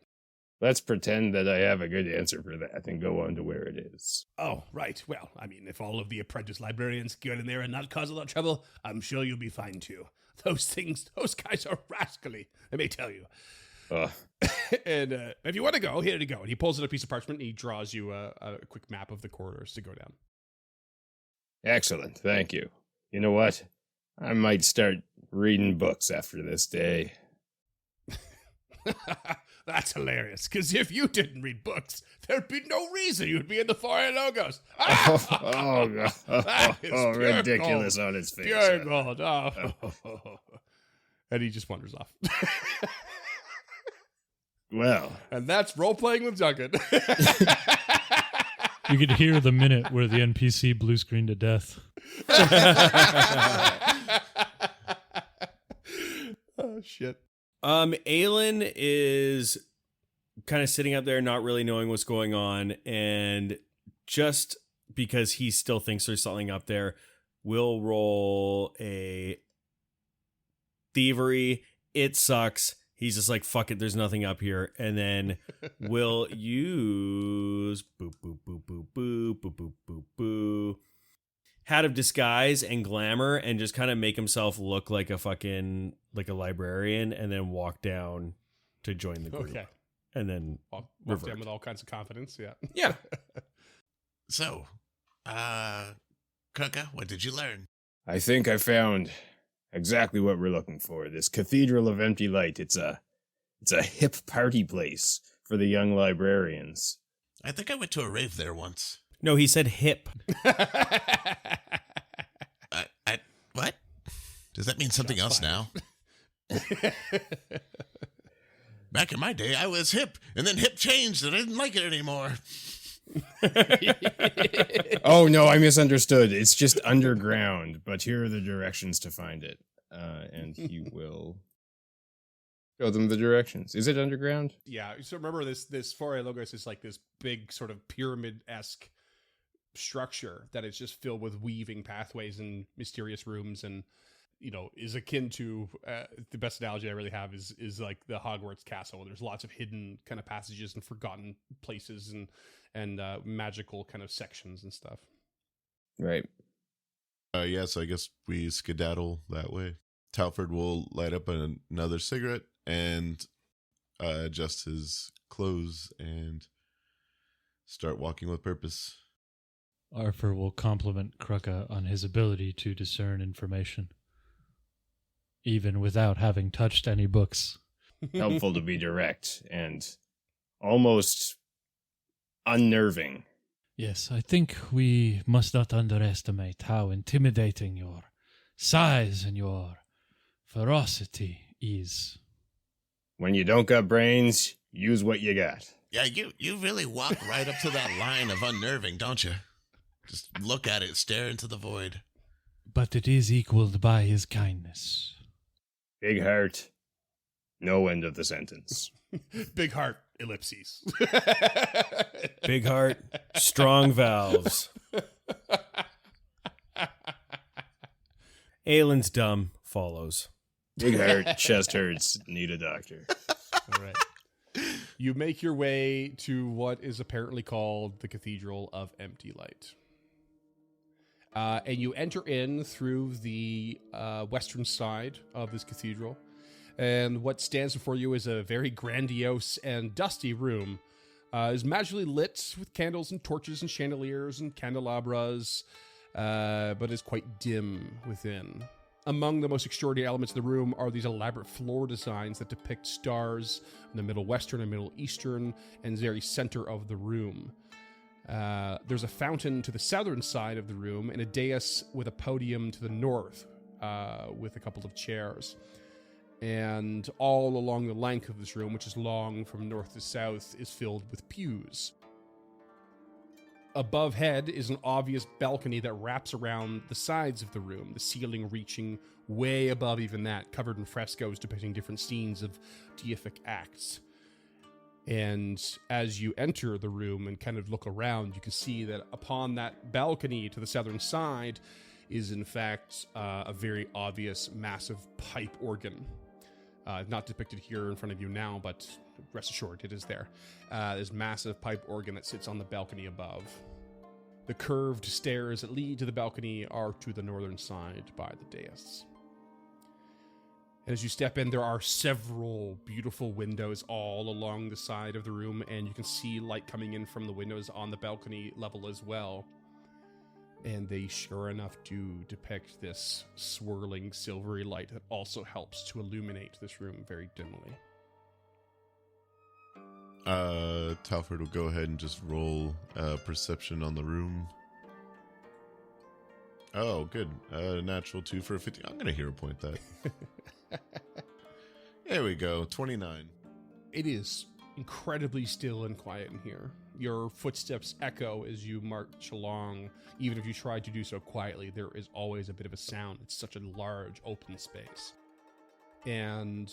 Let's pretend that I have a good answer for that and go on to where it is. Oh, right. Well, I mean, if all of the apprentice librarians get in there and not cause a lot of trouble, I'm sure you'll be fine too. Those guys are rascally, let me tell you. And if you want to go, here to go. And he pulls out a piece of parchment and he draws you a quick map of the corridors to go down. Excellent, thank you. You know what? I might start reading books after this day. That's hilarious, because if you didn't read books, there'd be no reason you'd be in the Foyer Logos. Oh, God. That is pure Ridiculous gold. on its face. Pure gold. Oh. And he just wanders off. Well, And that's role-playing with Duncan. You could hear the minute where the NPC blue screened to death. Oh, shit. Aelin is kind of sitting up there, not really knowing what's going on, and just because he still thinks there's something up there, we'll roll a thievery. It sucks. He's just like, fuck it, there's nothing up here. And then we'll use boop, boop, boop, boop, boop, boop, boop, boop, boop. Hat of disguise and glamour, and just kind of make himself look like a fucking, like a librarian, and then walk down to join the group. Okay. And then Walk revert. down with all kinds of confidence. Yeah. Yeah. So, Kruka, what did you learn? I think I found exactly what we're looking for. This Cathedral of Empty Light. It's a hip party place for the young librarians. I think I went to a rave there once. No, he said hip. What? Does that mean something else now? Back in my day, I was hip, and then hip changed, and I didn't like it anymore. Oh, no, I misunderstood. It's just underground, but here are the directions to find it. And he will show them the directions. Is it underground? Yeah. So remember this Foray Logos is like this big sort of pyramid-esque structure that is just filled with weaving pathways and mysterious rooms, and is akin to the best analogy I really have is like the Hogwarts castle. There's lots of hidden kind of passages and forgotten places and magical kind of sections and stuff. Right. Yeah, so I guess we skedaddle that way. Talford will light up another cigarette and adjust his clothes and start walking with purpose. Arthur will compliment Kruka on his ability to discern information, even without having touched any books. Helpful to be direct and almost unnerving. Yes, I think we must not underestimate how intimidating your size and your ferocity is. When you don't got brains, use what you got. Yeah, you really walk right up to that line of unnerving, don't you? Just look at it, stare into the void. But it is equaled by his kindness. Big heart. No end of the sentence. Big heart, ellipses. Big heart, strong valves. Aylin's dumb follows. Big heart, chest hurts, need a doctor. All right. You make your way to what is apparently called the Cathedral of Empty Light. And you enter in through the western side of this cathedral. And what stands before you is a very grandiose and dusty room. Is magically lit with candles and torches and chandeliers and candelabras, but is quite dim within. Among the most extraordinary elements of the room are these elaborate floor designs that depict stars in the Middle Western and Middle Eastern and very center of the room. There's a fountain to the southern side of the room and a dais with a podium to the north with a couple of chairs. And all along the length of this room, which is long from north to south, is filled with pews. Above head is an obvious balcony that wraps around the sides of the room, the ceiling reaching way above even that, covered in frescoes depicting different scenes of deific acts. And as you enter the room and kind of look around, you can see that upon that balcony to the southern side is, in fact, a very obvious massive pipe organ. Not depicted here in front of you now, but rest assured, it is there. There's massive pipe organ that sits on the balcony above. The curved stairs that lead to the balcony are to the northern side by the dais. And as you step in, there are several beautiful windows all along the side of the room, and you can see light coming in from the windows on the balcony level as well. And they sure enough do depict this swirling silvery light that also helps to illuminate this room very dimly. Talford will go ahead and just roll perception on the room. Oh, good. Natural 2 for a 50. I'm going to hero point that. There we go. 29. It is incredibly still and quiet in here. Your footsteps echo as you march along. Even if you try to do so quietly, there is always a bit of a sound. It's such a large open space. And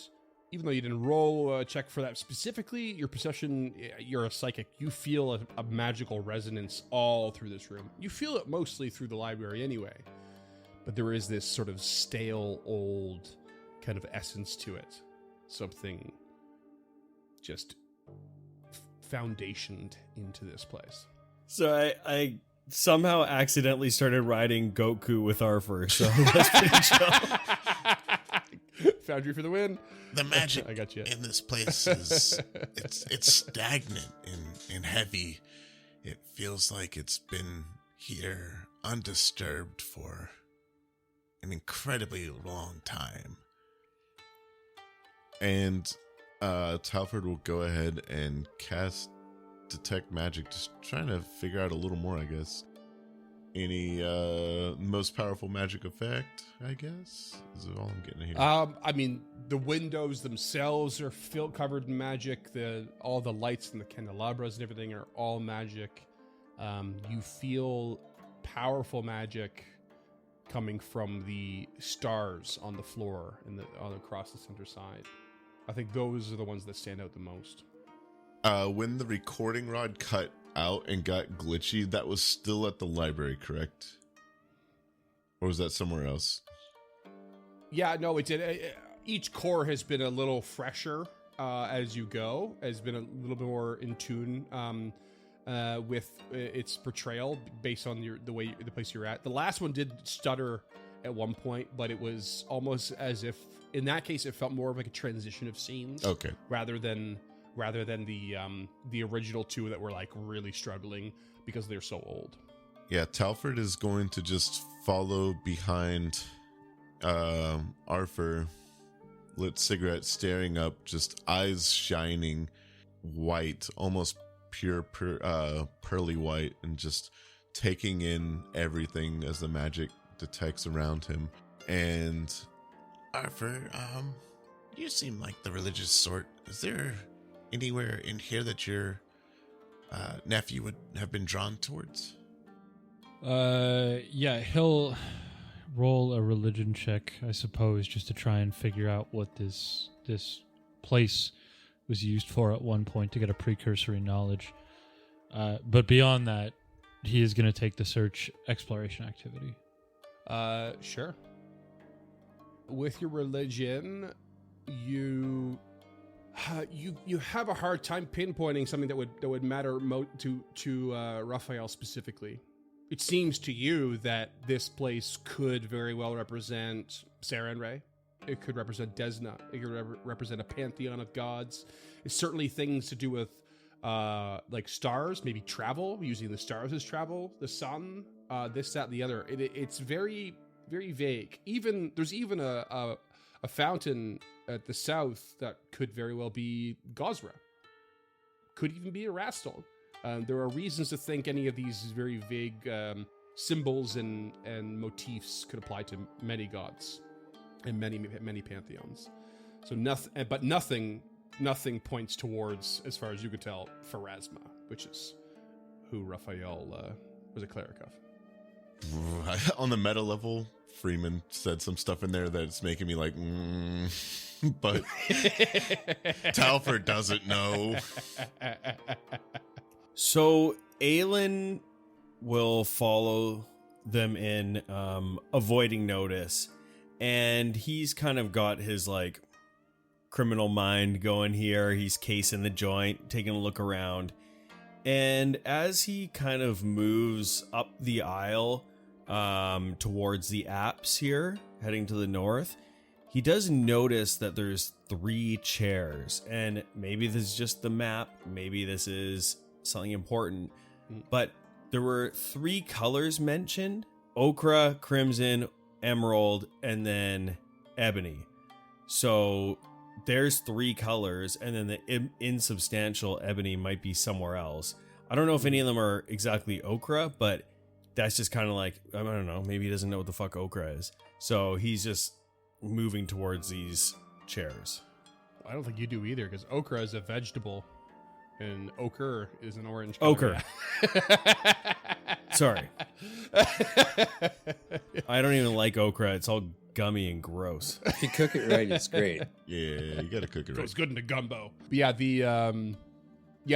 even though you didn't roll a check for that specifically, your perception, you're a psychic. You feel a magical resonance all through this room. You feel it mostly through the library anyway, but there is this sort of stale, old kind of essence to it. Something just foundationed into this place. So I somehow accidentally started riding Goku with Arthur, so that's pretty chill. Foundry for the win. The magic I got you. in this place is it's stagnant and heavy. It feels like it's been here undisturbed for an incredibly long time. And Talford will go ahead and cast Detect Magic, just trying to figure out a little more, I guess. Any most powerful magic effect, I guess, is all I'm getting here. I mean, the windows themselves are covered in magic. All the lights and the candelabras and everything are all magic. You feel powerful magic coming from the stars on the floor and across the center side. I think those are the ones that stand out the most. When the recording rod cut out and got glitchy, that was still at the library, correct? Or was that somewhere else? Yeah, no, it did. Each core has been a little fresher as you go, has been a little bit more in tune with its portrayal based on the place you're at. The last one did stutter at one point, but it was almost as if, in that case, it felt more of like a transition of scenes. Okay. Rather than the original two that were like really struggling because they're so old. Yeah, Talford is going to just follow behind Arthur, lit cigarette, staring up, just eyes shining white, almost pure pearly white, and just taking in everything as the magic detects around him. And Arthur, you seem like the religious sort. Is there anywhere in here that your nephew would have been drawn towards? Yeah, he'll roll a religion check, I suppose, just to try and figure out what this place was used for at one point, to get a precursory knowledge. But beyond that, he is going to take the search exploration activity. Sure. With your religion, you have a hard time pinpointing something that would matter to Raphael specifically. It seems to you that this place could very well represent Sarenrae. It could represent Desna. It could represent a pantheon of gods. It's certainly things to do with like stars, maybe travel, using the stars as travel, the sun, this, that, and the other. It's very, very vague. There's even a fountain at the south that could very well be Gosra. Could even be Erastil. There are reasons to think any of these very vague symbols and motifs could apply to many gods and many pantheons. So nothing points towards, as far as you could tell, Pharasma, which is who Raphael was a cleric of. on the meta level, Freeman said some stuff in there that's making me like, but Talford doesn't know. So Aelin will follow them in, avoiding notice, and he's kind of got his like criminal mind going here. He's casing the joint, taking a look around, and as he kind of moves up the aisle towards the apse here, heading to the north, he does notice that there's 3 chairs, and maybe this is just the map, maybe this is something important, but there were 3 colors mentioned: ochre, crimson, emerald, and then ebony. So there's 3 colors, and then the insubstantial ebony might be somewhere else. I don't know if any of them are exactly ochre, but that's just kind of like, I don't know, maybe he doesn't know what the fuck ochre is. So he's just moving towards these chairs. I don't think you do either, because ochre is a vegetable. And ochre is an orange color. Ochre. Sorry. I don't even like okra. It's all gummy and gross. If you cook it right, it's great. Yeah, you gotta cook it right. Goes good in the gumbo. But yeah,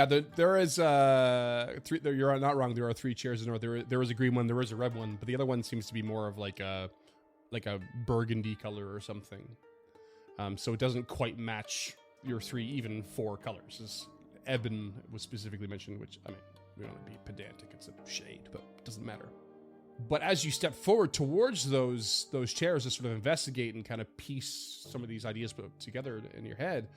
there is three. You're not wrong. There are 3 chairs in there. There is a green one. There is a red one, but the other one seems to be more of like a burgundy color or something. So it doesn't quite match your 3, even 4 colors. As ebon was specifically mentioned, which I mean, we don't want to be pedantic. It's a shade, but it doesn't matter. But as you step forward towards those chairs to sort of investigate and kind of piece some of these ideas together in your head,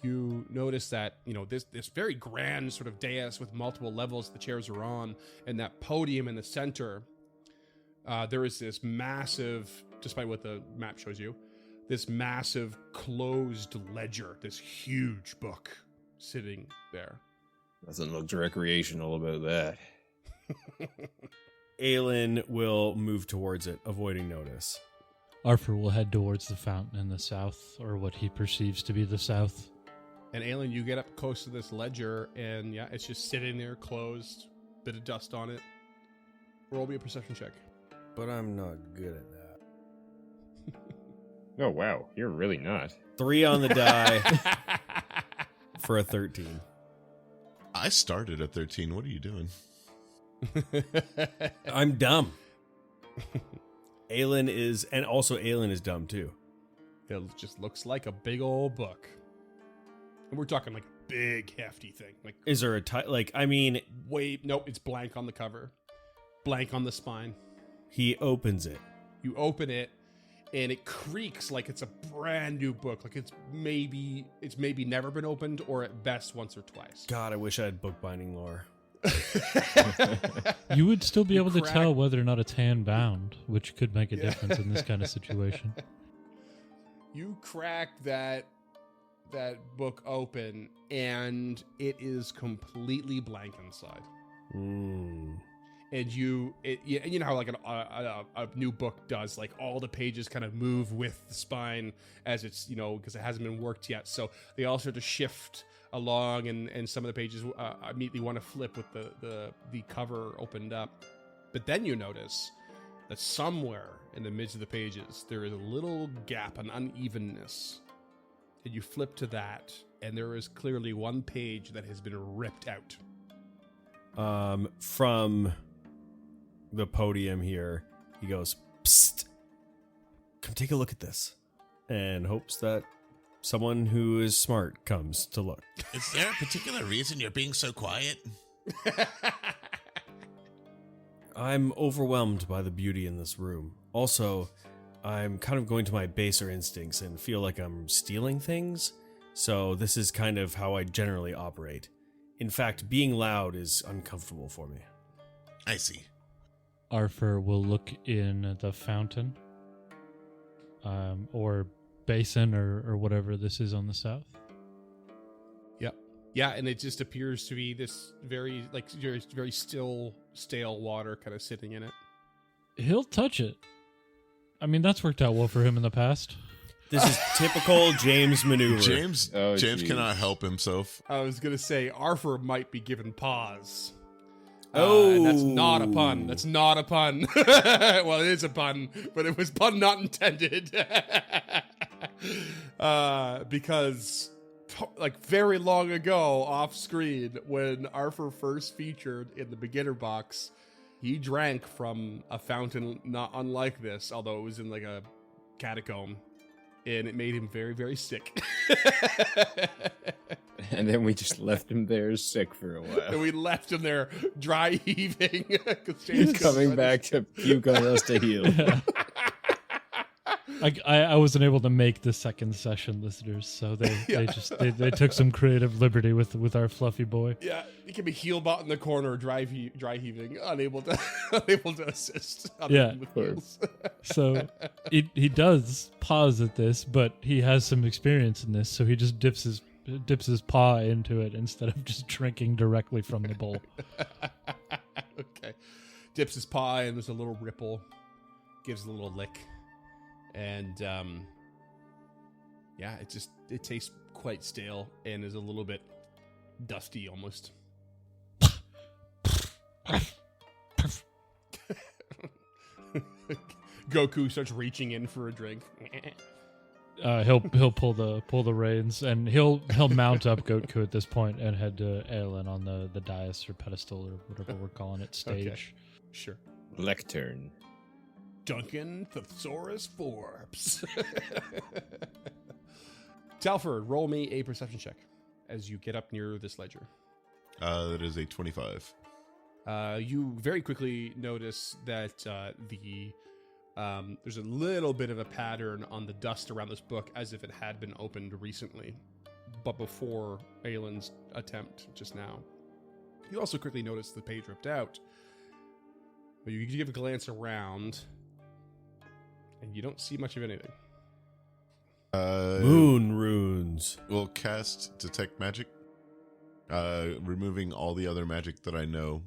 you notice that, this very grand sort of dais with multiple levels the chairs are on, and that podium in the center, there is this massive, despite what the map shows you, this massive closed ledger, this huge book sitting there. Nothing looked recreational about that. Aelin will move towards it, avoiding notice. Arthur will head towards the fountain in the south, or what he perceives to be the south. And Aelin, you get up close to this ledger, and yeah, it's just sitting there, closed, bit of dust on it. Roll me a perception check. But I'm not good at that. Oh, wow. You're really not. 3 on the die for a 13. I started at 13. What are you doing? I'm dumb. Aelin is dumb too. It just looks like a big old book. And we're talking like a big, hefty thing. Like, Is there a wait, nope, it's blank on the cover. Blank on the spine. he opens it. You open it, and it creaks like it's a brand new book. Like it's maybe never been opened, or at best once or twice. God, I wish I had bookbinding lore. You would still be You able to crack- tell whether or not it's hand bound, which could make a difference in this kind of situation. You crack that book open, and it is completely blank inside. And you know how like a new book does, like all the pages kind of move with the spine as it's, because it hasn't been worked yet. So they all start to shift along, and some of the pages immediately want to flip with the cover opened up. But then you notice that somewhere in the midst of the pages there is a little gap, an unevenness. And you flip to that, and there is clearly one page that has been ripped out. From the podium here, he goes, "Psst, come take a look at this," and hopes that someone who is smart comes to look. Is there a particular reason you're being so quiet? I'm overwhelmed by the beauty in this room. Also, I'm kind of going to my baser instincts and feel like I'm stealing things, so this is kind of how I generally operate. In fact, being loud is uncomfortable for me. I see. Arthur will look in the fountain, or basin, or whatever this is on the south. Yep. Yeah, and it just appears to be this very still, stale water kind of sitting in it. He'll touch it. I mean, that's worked out well for him in the past. This is typical James maneuver. James geez. cannot help himself. I was going to say Arthur might be given pause. Oh. And that's not a pun. That's not a pun. Well, it is a pun, but it was pun not intended. Because like very long ago off screen, when Arthur first featured in the beginner box, he drank from a fountain not unlike this, although it was in like a catacomb, and it made him very, very sick. And then we just left him there sick for a And while. we left him there dry heaving. 'Cause James He's couldn't coming run back to puke on us to heal. I wasn't able to make the second session, listeners, so they took some creative liberty with our fluffy boy. Yeah, he can be heelbot in the corner, dry heaving, unable to assist. Other Yeah, than with of course. heels. So he does pause at this, but he has some experience in this, so he just dips his paw into it instead of just drinking directly from the bowl. Okay, dips his paw and there's a little ripple, gives a little lick, and yeah, it tastes quite stale and is a little bit dusty almost. Goku starts reaching in for a drink. He'll pull the reins, and he'll mount up Goku at this point and head to Aelin on the dais or pedestal or whatever we're calling it, stage. Okay. Sure. Lectern. Duncan Thesaurus Forbes. Talford, roll me a perception check as you get up near this ledger. That is a 25. You very quickly notice that there's a little bit of a pattern on the dust around this book as if it had been opened recently, but before Aelin's attempt just now. You also quickly notice the page ripped out, but you give a glance around, and you don't see much of anything. Moon runes. We'll cast Detect Magic, removing all the other magic that I know.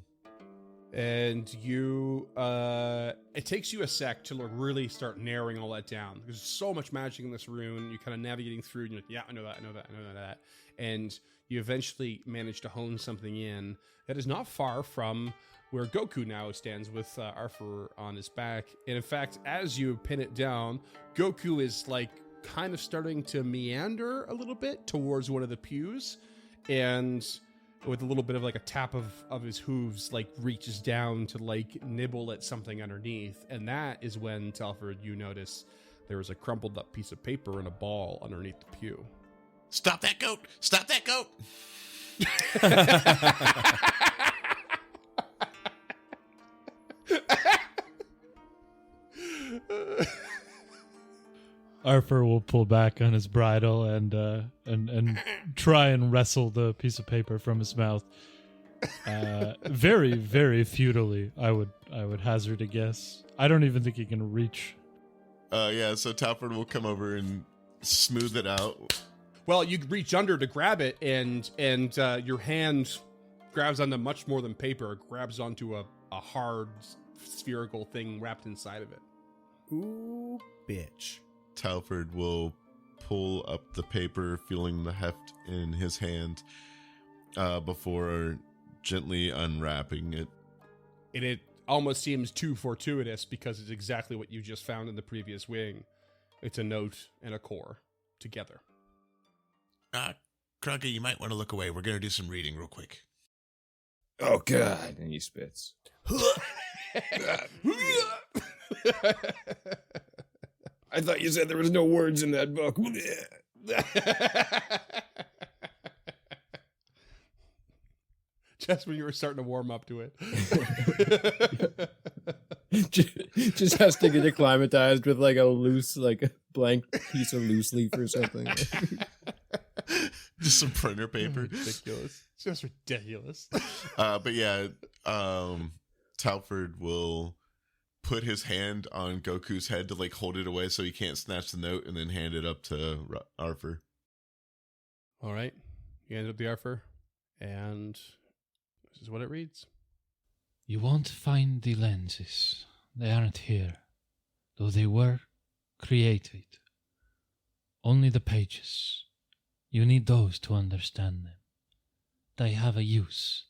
And you, it takes you a sec to really start narrowing all that down. There's so much magic in this rune. You're kind of navigating through, and you're like, yeah, I know that. And you eventually manage to hone something in that is not far from where Goku now stands with Arthur on his back. And in fact, as you pin it down, Goku is like kind of starting to meander a little bit towards one of the pews, and with a little bit of like a tap of his hooves, like reaches down to like nibble at something underneath. And that is when, Telford, you notice there is a crumpled up piece of paper and a ball underneath the pew. Stop that goat! Stop that goat! Arthur will pull back on his bridle and try and wrestle the piece of paper from his mouth. Very, very futilely, I would hazard a guess. I don't even think he can reach. Yeah, so Talford will come over and smooth it out. Well, you reach under to grab it, and your hand grabs onto much more than paper. It grabs onto a hard spherical thing wrapped inside of it. Ooh, bitch. Talford will pull up the paper, feeling the heft in his hand, before gently unwrapping it. And it almost seems too fortuitous because it's exactly what you just found in the previous wing. It's a note and a core together. Kruggy, you might want to look away. We're going to do some reading real quick. Oh, God. And he spits. I thought you said there was no words in that book. Just when you were starting to warm up to it. Just has to get acclimatized with like a blank piece of loose leaf or something. Just some printer paper. Ridiculous. It's just ridiculous. But yeah, Talford will put his hand on Goku's head to like hold it away so he can't snatch the note, and then hand it up to Arthur. All right. You hand it up to Arthur, and this is what it reads. You won't find the lenses. They aren't here. Though they were created. Only the pages. You need those to understand them. They have a use.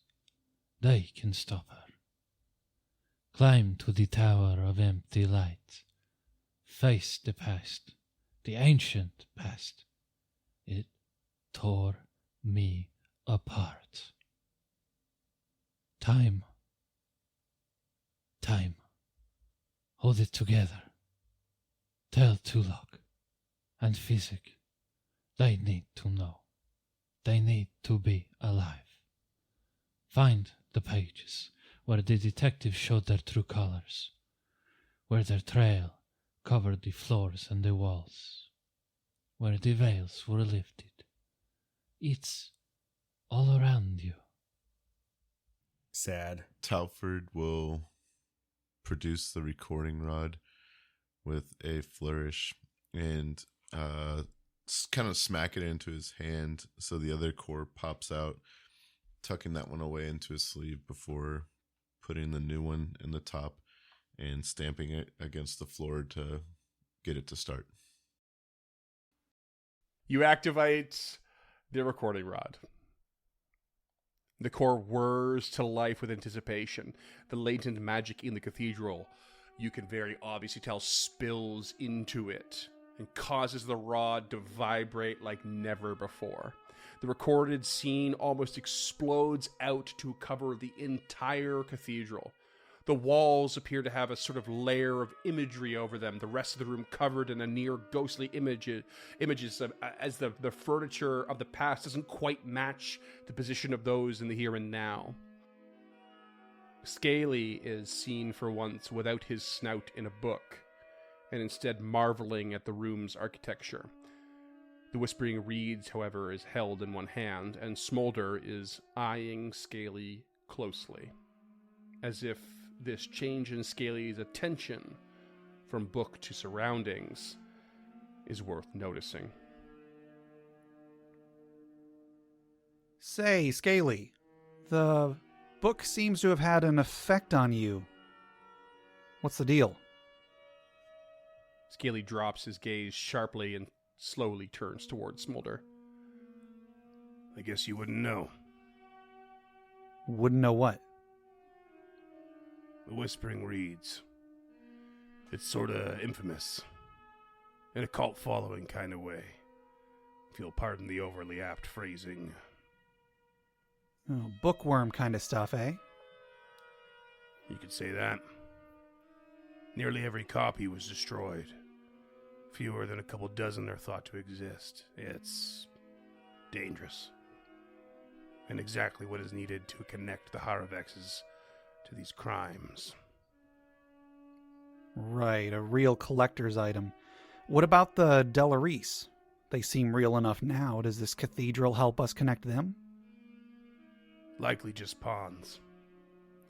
They can stop her. Climb to the tower of empty light. Face the past, the ancient past. It tore me apart. Time. Hold it together. Tell Tulok and Physic. They need to know. They need to be alive. Find the pages where the detectives showed their true colors, where their trail covered the floors and the walls, where the veils were lifted. It's all around you. Sad. Talford will produce the recording rod with a flourish and kind of smack it into his hand so the other core pops out, tucking that one away into his sleeve before putting the new one in the top and stamping it against the floor to get it to start. You activate the recording rod. The core whirs to life with anticipation. The latent magic in the cathedral. you can very obviously tell spills into it and causes the rod to vibrate like never before. The recorded scene almost explodes out to cover the entire cathedral. The walls appear to have a sort of layer of imagery over them, the rest of the room covered in a near ghostly images as the furniture of the past doesn't quite match the position of those in the here and now. Scaly is seen for once without his snout in a book, and instead marveling at the room's architecture. The Whispering Reeds, however, is held in one hand, and Smolder is eyeing Scaly closely, as if this change in Scaly's attention from book to surroundings is worth noticing. Say, Scaly, the book seems to have had an effect on you. What's the deal? Scaly drops his gaze sharply and slowly turns towards Smolder. I guess you wouldn't know. Wouldn't know what? The Whispering Reeds. It's sorta infamous. In a cult following kind of way. If you'll pardon the overly apt phrasing. Oh, bookworm kind of stuff, eh? You could say that. Nearly every copy was destroyed. Fewer than a couple dozen are thought to exist. It's dangerous. And exactly what is needed to connect the Haravexes to these crimes. Right, a real collector's item. What about the Delaris? They seem real enough now. Does this cathedral help us connect them? Likely just pawns.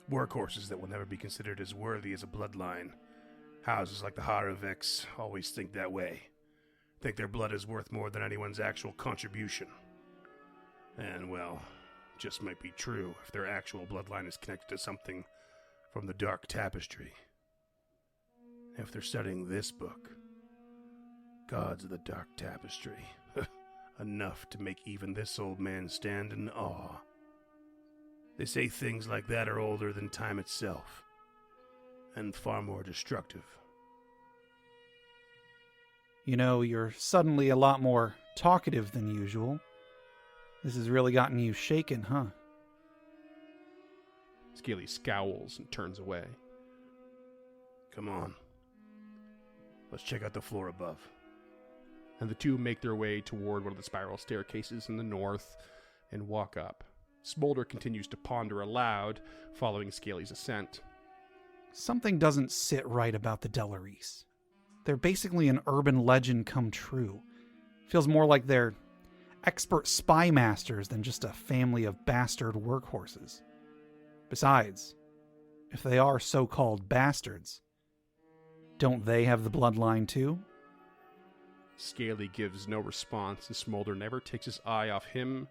Workhorses that will never be considered as worthy as a bloodline. Houses like the Haravex always think that way. Think their blood is worth more than anyone's actual contribution. And, well, just might be true if their actual bloodline is connected to something from the Dark Tapestry. If they're studying this book, Gods of the Dark Tapestry, enough to make even this old man stand in awe. They say things like that are older than time itself, and far more destructive. You know, you're suddenly a lot more talkative than usual. This has really gotten you shaken, huh? Scaly scowls and turns away. Come on. Let's check out the floor above. And the two make their way toward one of the spiral staircases in the north and walk up. Smolder continues to ponder aloud, following Scaly's ascent. Something doesn't sit right about the Delaris. They're basically an urban legend come true. Feels more like they're expert spy masters than just a family of bastard workhorses. Besides, if they are so-called bastards, don't they have the bloodline too? Scaly gives no response, and Smolder never takes his eye off him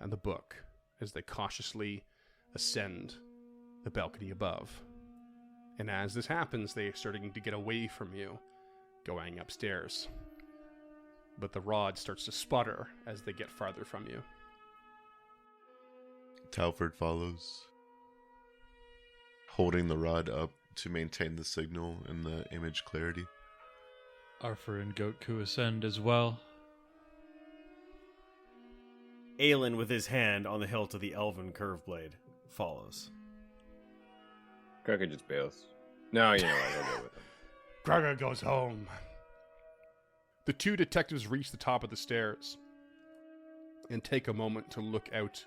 and the book as they cautiously ascend the balcony above. And as this happens, they are starting to get away from you, going upstairs. But the rod starts to sputter as they get farther from you. Talford follows, holding the rod up to maintain the signal and the image clarity. Arthur and Goatku ascend as well. Aelin, with his hand on the hilt of the elven curve blade, follows. Crocker just bails. No, you know what, I'll go with him. Gregor goes home. The two detectives reach the top of the stairs and take a moment to look out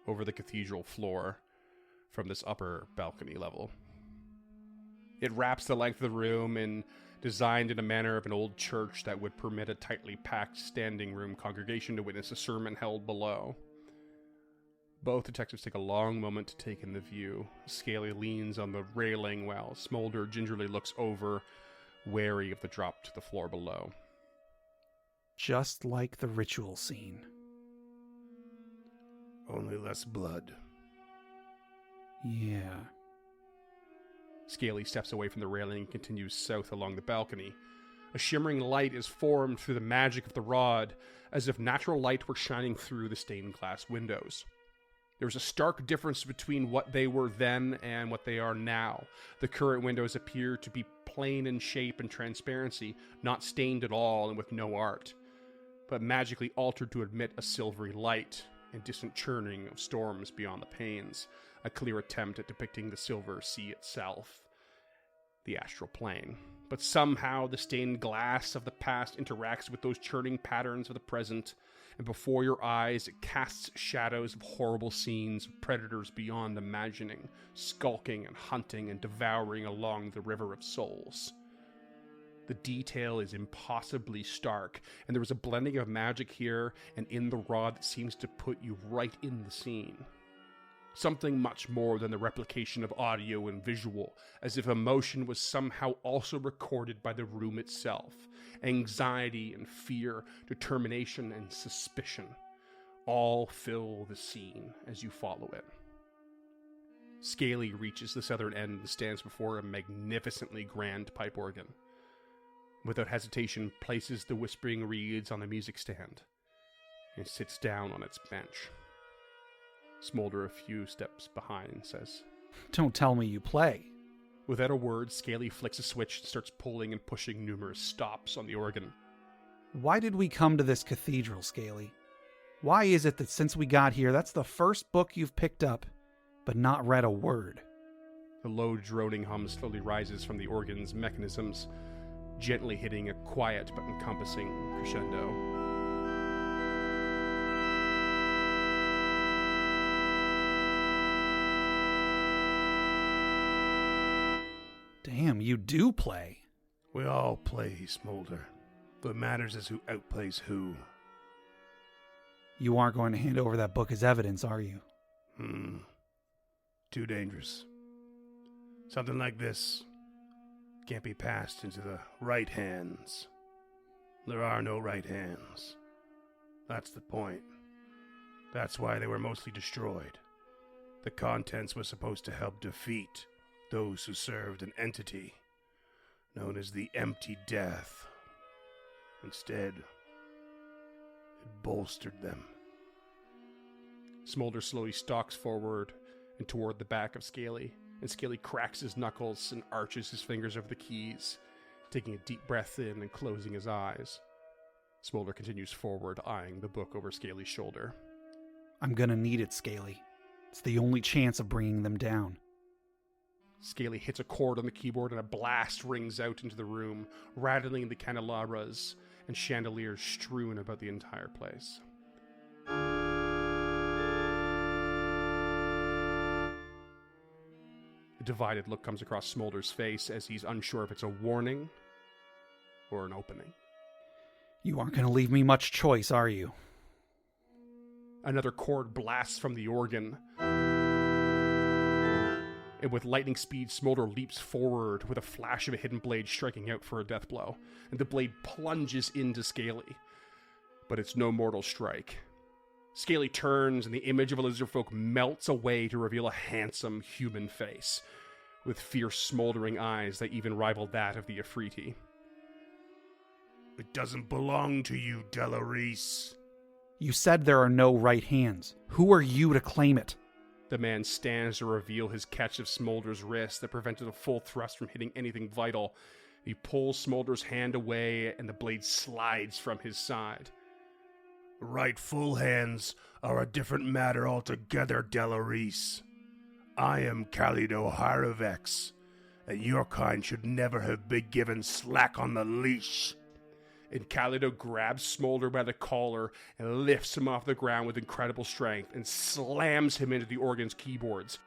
over the cathedral floor from this upper balcony level. It wraps the length of the room and designed in a manner of an old church that would permit a tightly packed standing room congregation to witness a sermon held below. Both detectives take a long moment to take in the view. Scaly leans on the railing while Smolder gingerly looks over, wary of the drop to the floor below. Just like the ritual scene. Only less blood. Yeah. Scaly steps away from the railing and continues south along the balcony. A shimmering light is formed through the magic of the rod, as if natural light were shining through the stained glass windows. There's a stark difference between what they were then and what they are now. The current windows appear to be plain in shape and transparency, not stained at all and with no art, but magically altered to admit a silvery light and distant churning of storms beyond the panes, a clear attempt at depicting the silver sea itself, the astral plane. But somehow the stained glass of the past interacts with those churning patterns of the present, and before your eyes it casts shadows of horrible scenes of predators beyond imagining, skulking and hunting and devouring along the river of souls. The detail is impossibly stark, and there is a blending of magic here and in the rod that seems to put you right in the scene. Something much more than the replication of audio and visual, as if emotion was somehow also recorded by the room itself. Anxiety and fear, determination and suspicion, all fill the scene as you follow it. Scaly reaches the southern end and stands before a magnificently grand pipe organ. Without hesitation, places the whispering reeds on the music stand and sits down on its bench. Smolder, a few steps behind, says, Don't tell me you play. Without a word, Scaly flicks a switch and starts pulling and pushing numerous stops on the organ. Why did we come to this cathedral, Scaly? Why is it that since we got here, that's the first book you've picked up, but not read a word? The low droning hum slowly rises from the organ's mechanisms, gently hitting a quiet but encompassing crescendo. Damn, you do play. We all play, Smolder. What matters is who outplays who. You aren't going to hand over that book as evidence, are you? Too dangerous. Something like this can't be passed into the right hands. There are no right hands. That's the point. That's why they were mostly destroyed. The contents were supposed to help defeat those who served an entity known as the Empty Death. Instead, it bolstered them. Smolder slowly stalks forward and toward the back of Scaly, and Scaly cracks his knuckles and arches his fingers over the keys, taking a deep breath in and closing his eyes. Smolder continues forward, eyeing the book over Scaly's shoulder. I'm gonna need it, Scaly. It's the only chance of bringing them down. Scaly hits a chord on the keyboard and a blast rings out into the room, rattling the candelabras and chandeliers strewn about the entire place. A divided look comes across Smolder's face as he's unsure if it's a warning or an opening. You aren't gonna leave me much choice, are you? Another chord blasts from the organ, and with lightning speed, Smolder leaps forward with a flash of a hidden blade striking out for a death blow, and the blade plunges into Scaly. But it's no mortal strike. Scaly turns, and the image of a lizardfolk melts away to reveal a handsome human face, with fierce, smoldering eyes that even rival that of the Afriti. It doesn't belong to you, Delarice. You said there are no right hands. Who are you to claim it? The man stands to reveal his catch of Smolder's wrist that prevented a full thrust from hitting anything vital. He pulls Smolder's hand away, and the blade slides from his side. Rightful hands are a different matter altogether, Delarice. I am Kalido Haravex, and your kind should never have been given slack on the leash. And Kalido grabs Smolder by the collar and lifts him off the ground with incredible strength and slams him into the organ's keyboards,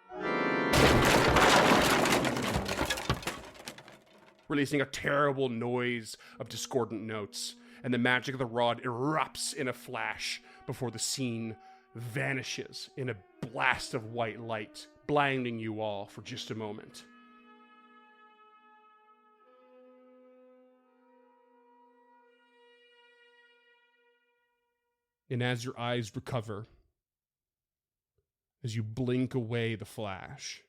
releasing a terrible noise of discordant notes, and the magic of the rod erupts in a flash before the scene vanishes in a blast of white light, blinding you all for just a moment. And as your eyes recover, as you blink away the flash,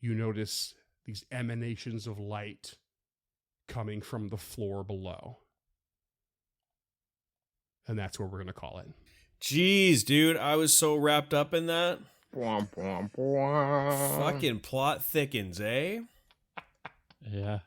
you notice these emanations of light coming from the floor below. And that's where we're going to call it. Jeez, dude, I was so wrapped up in that. Bwah, bwah, bwah. Fucking plot thickens, eh? Yeah.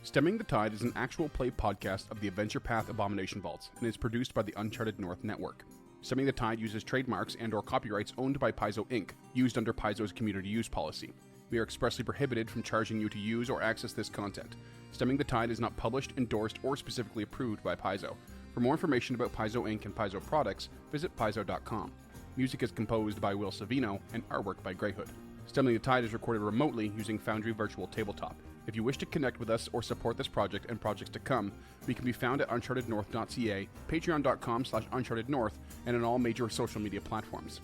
Stemming the Tide is an actual play podcast of the Adventure Path Abomination Vaults and is produced by the Uncharted North Network. Stemming the Tide uses trademarks and/or copyrights owned by Paizo Inc., used under Paizo's community use policy. We are expressly prohibited from charging you to use or access this content. Stemming the Tide is not published, endorsed, or specifically approved by Paizo. For more information about Paizo Inc. and Paizo products, visit paizo.com. Music is composed by Will Savino and artwork by Greyhood. Stemming the Tide is recorded remotely using Foundry Virtual Tabletop. If you wish to connect with us or support this project and projects to come, we can be found at unchartednorth.ca, patreon.com/unchartednorth, and on all major social media platforms.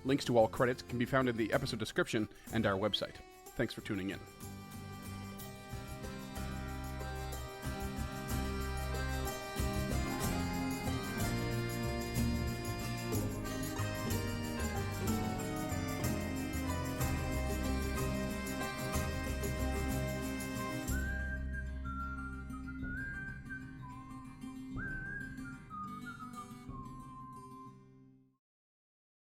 Links to all credits can be found in the episode description and our website. Thanks for tuning in.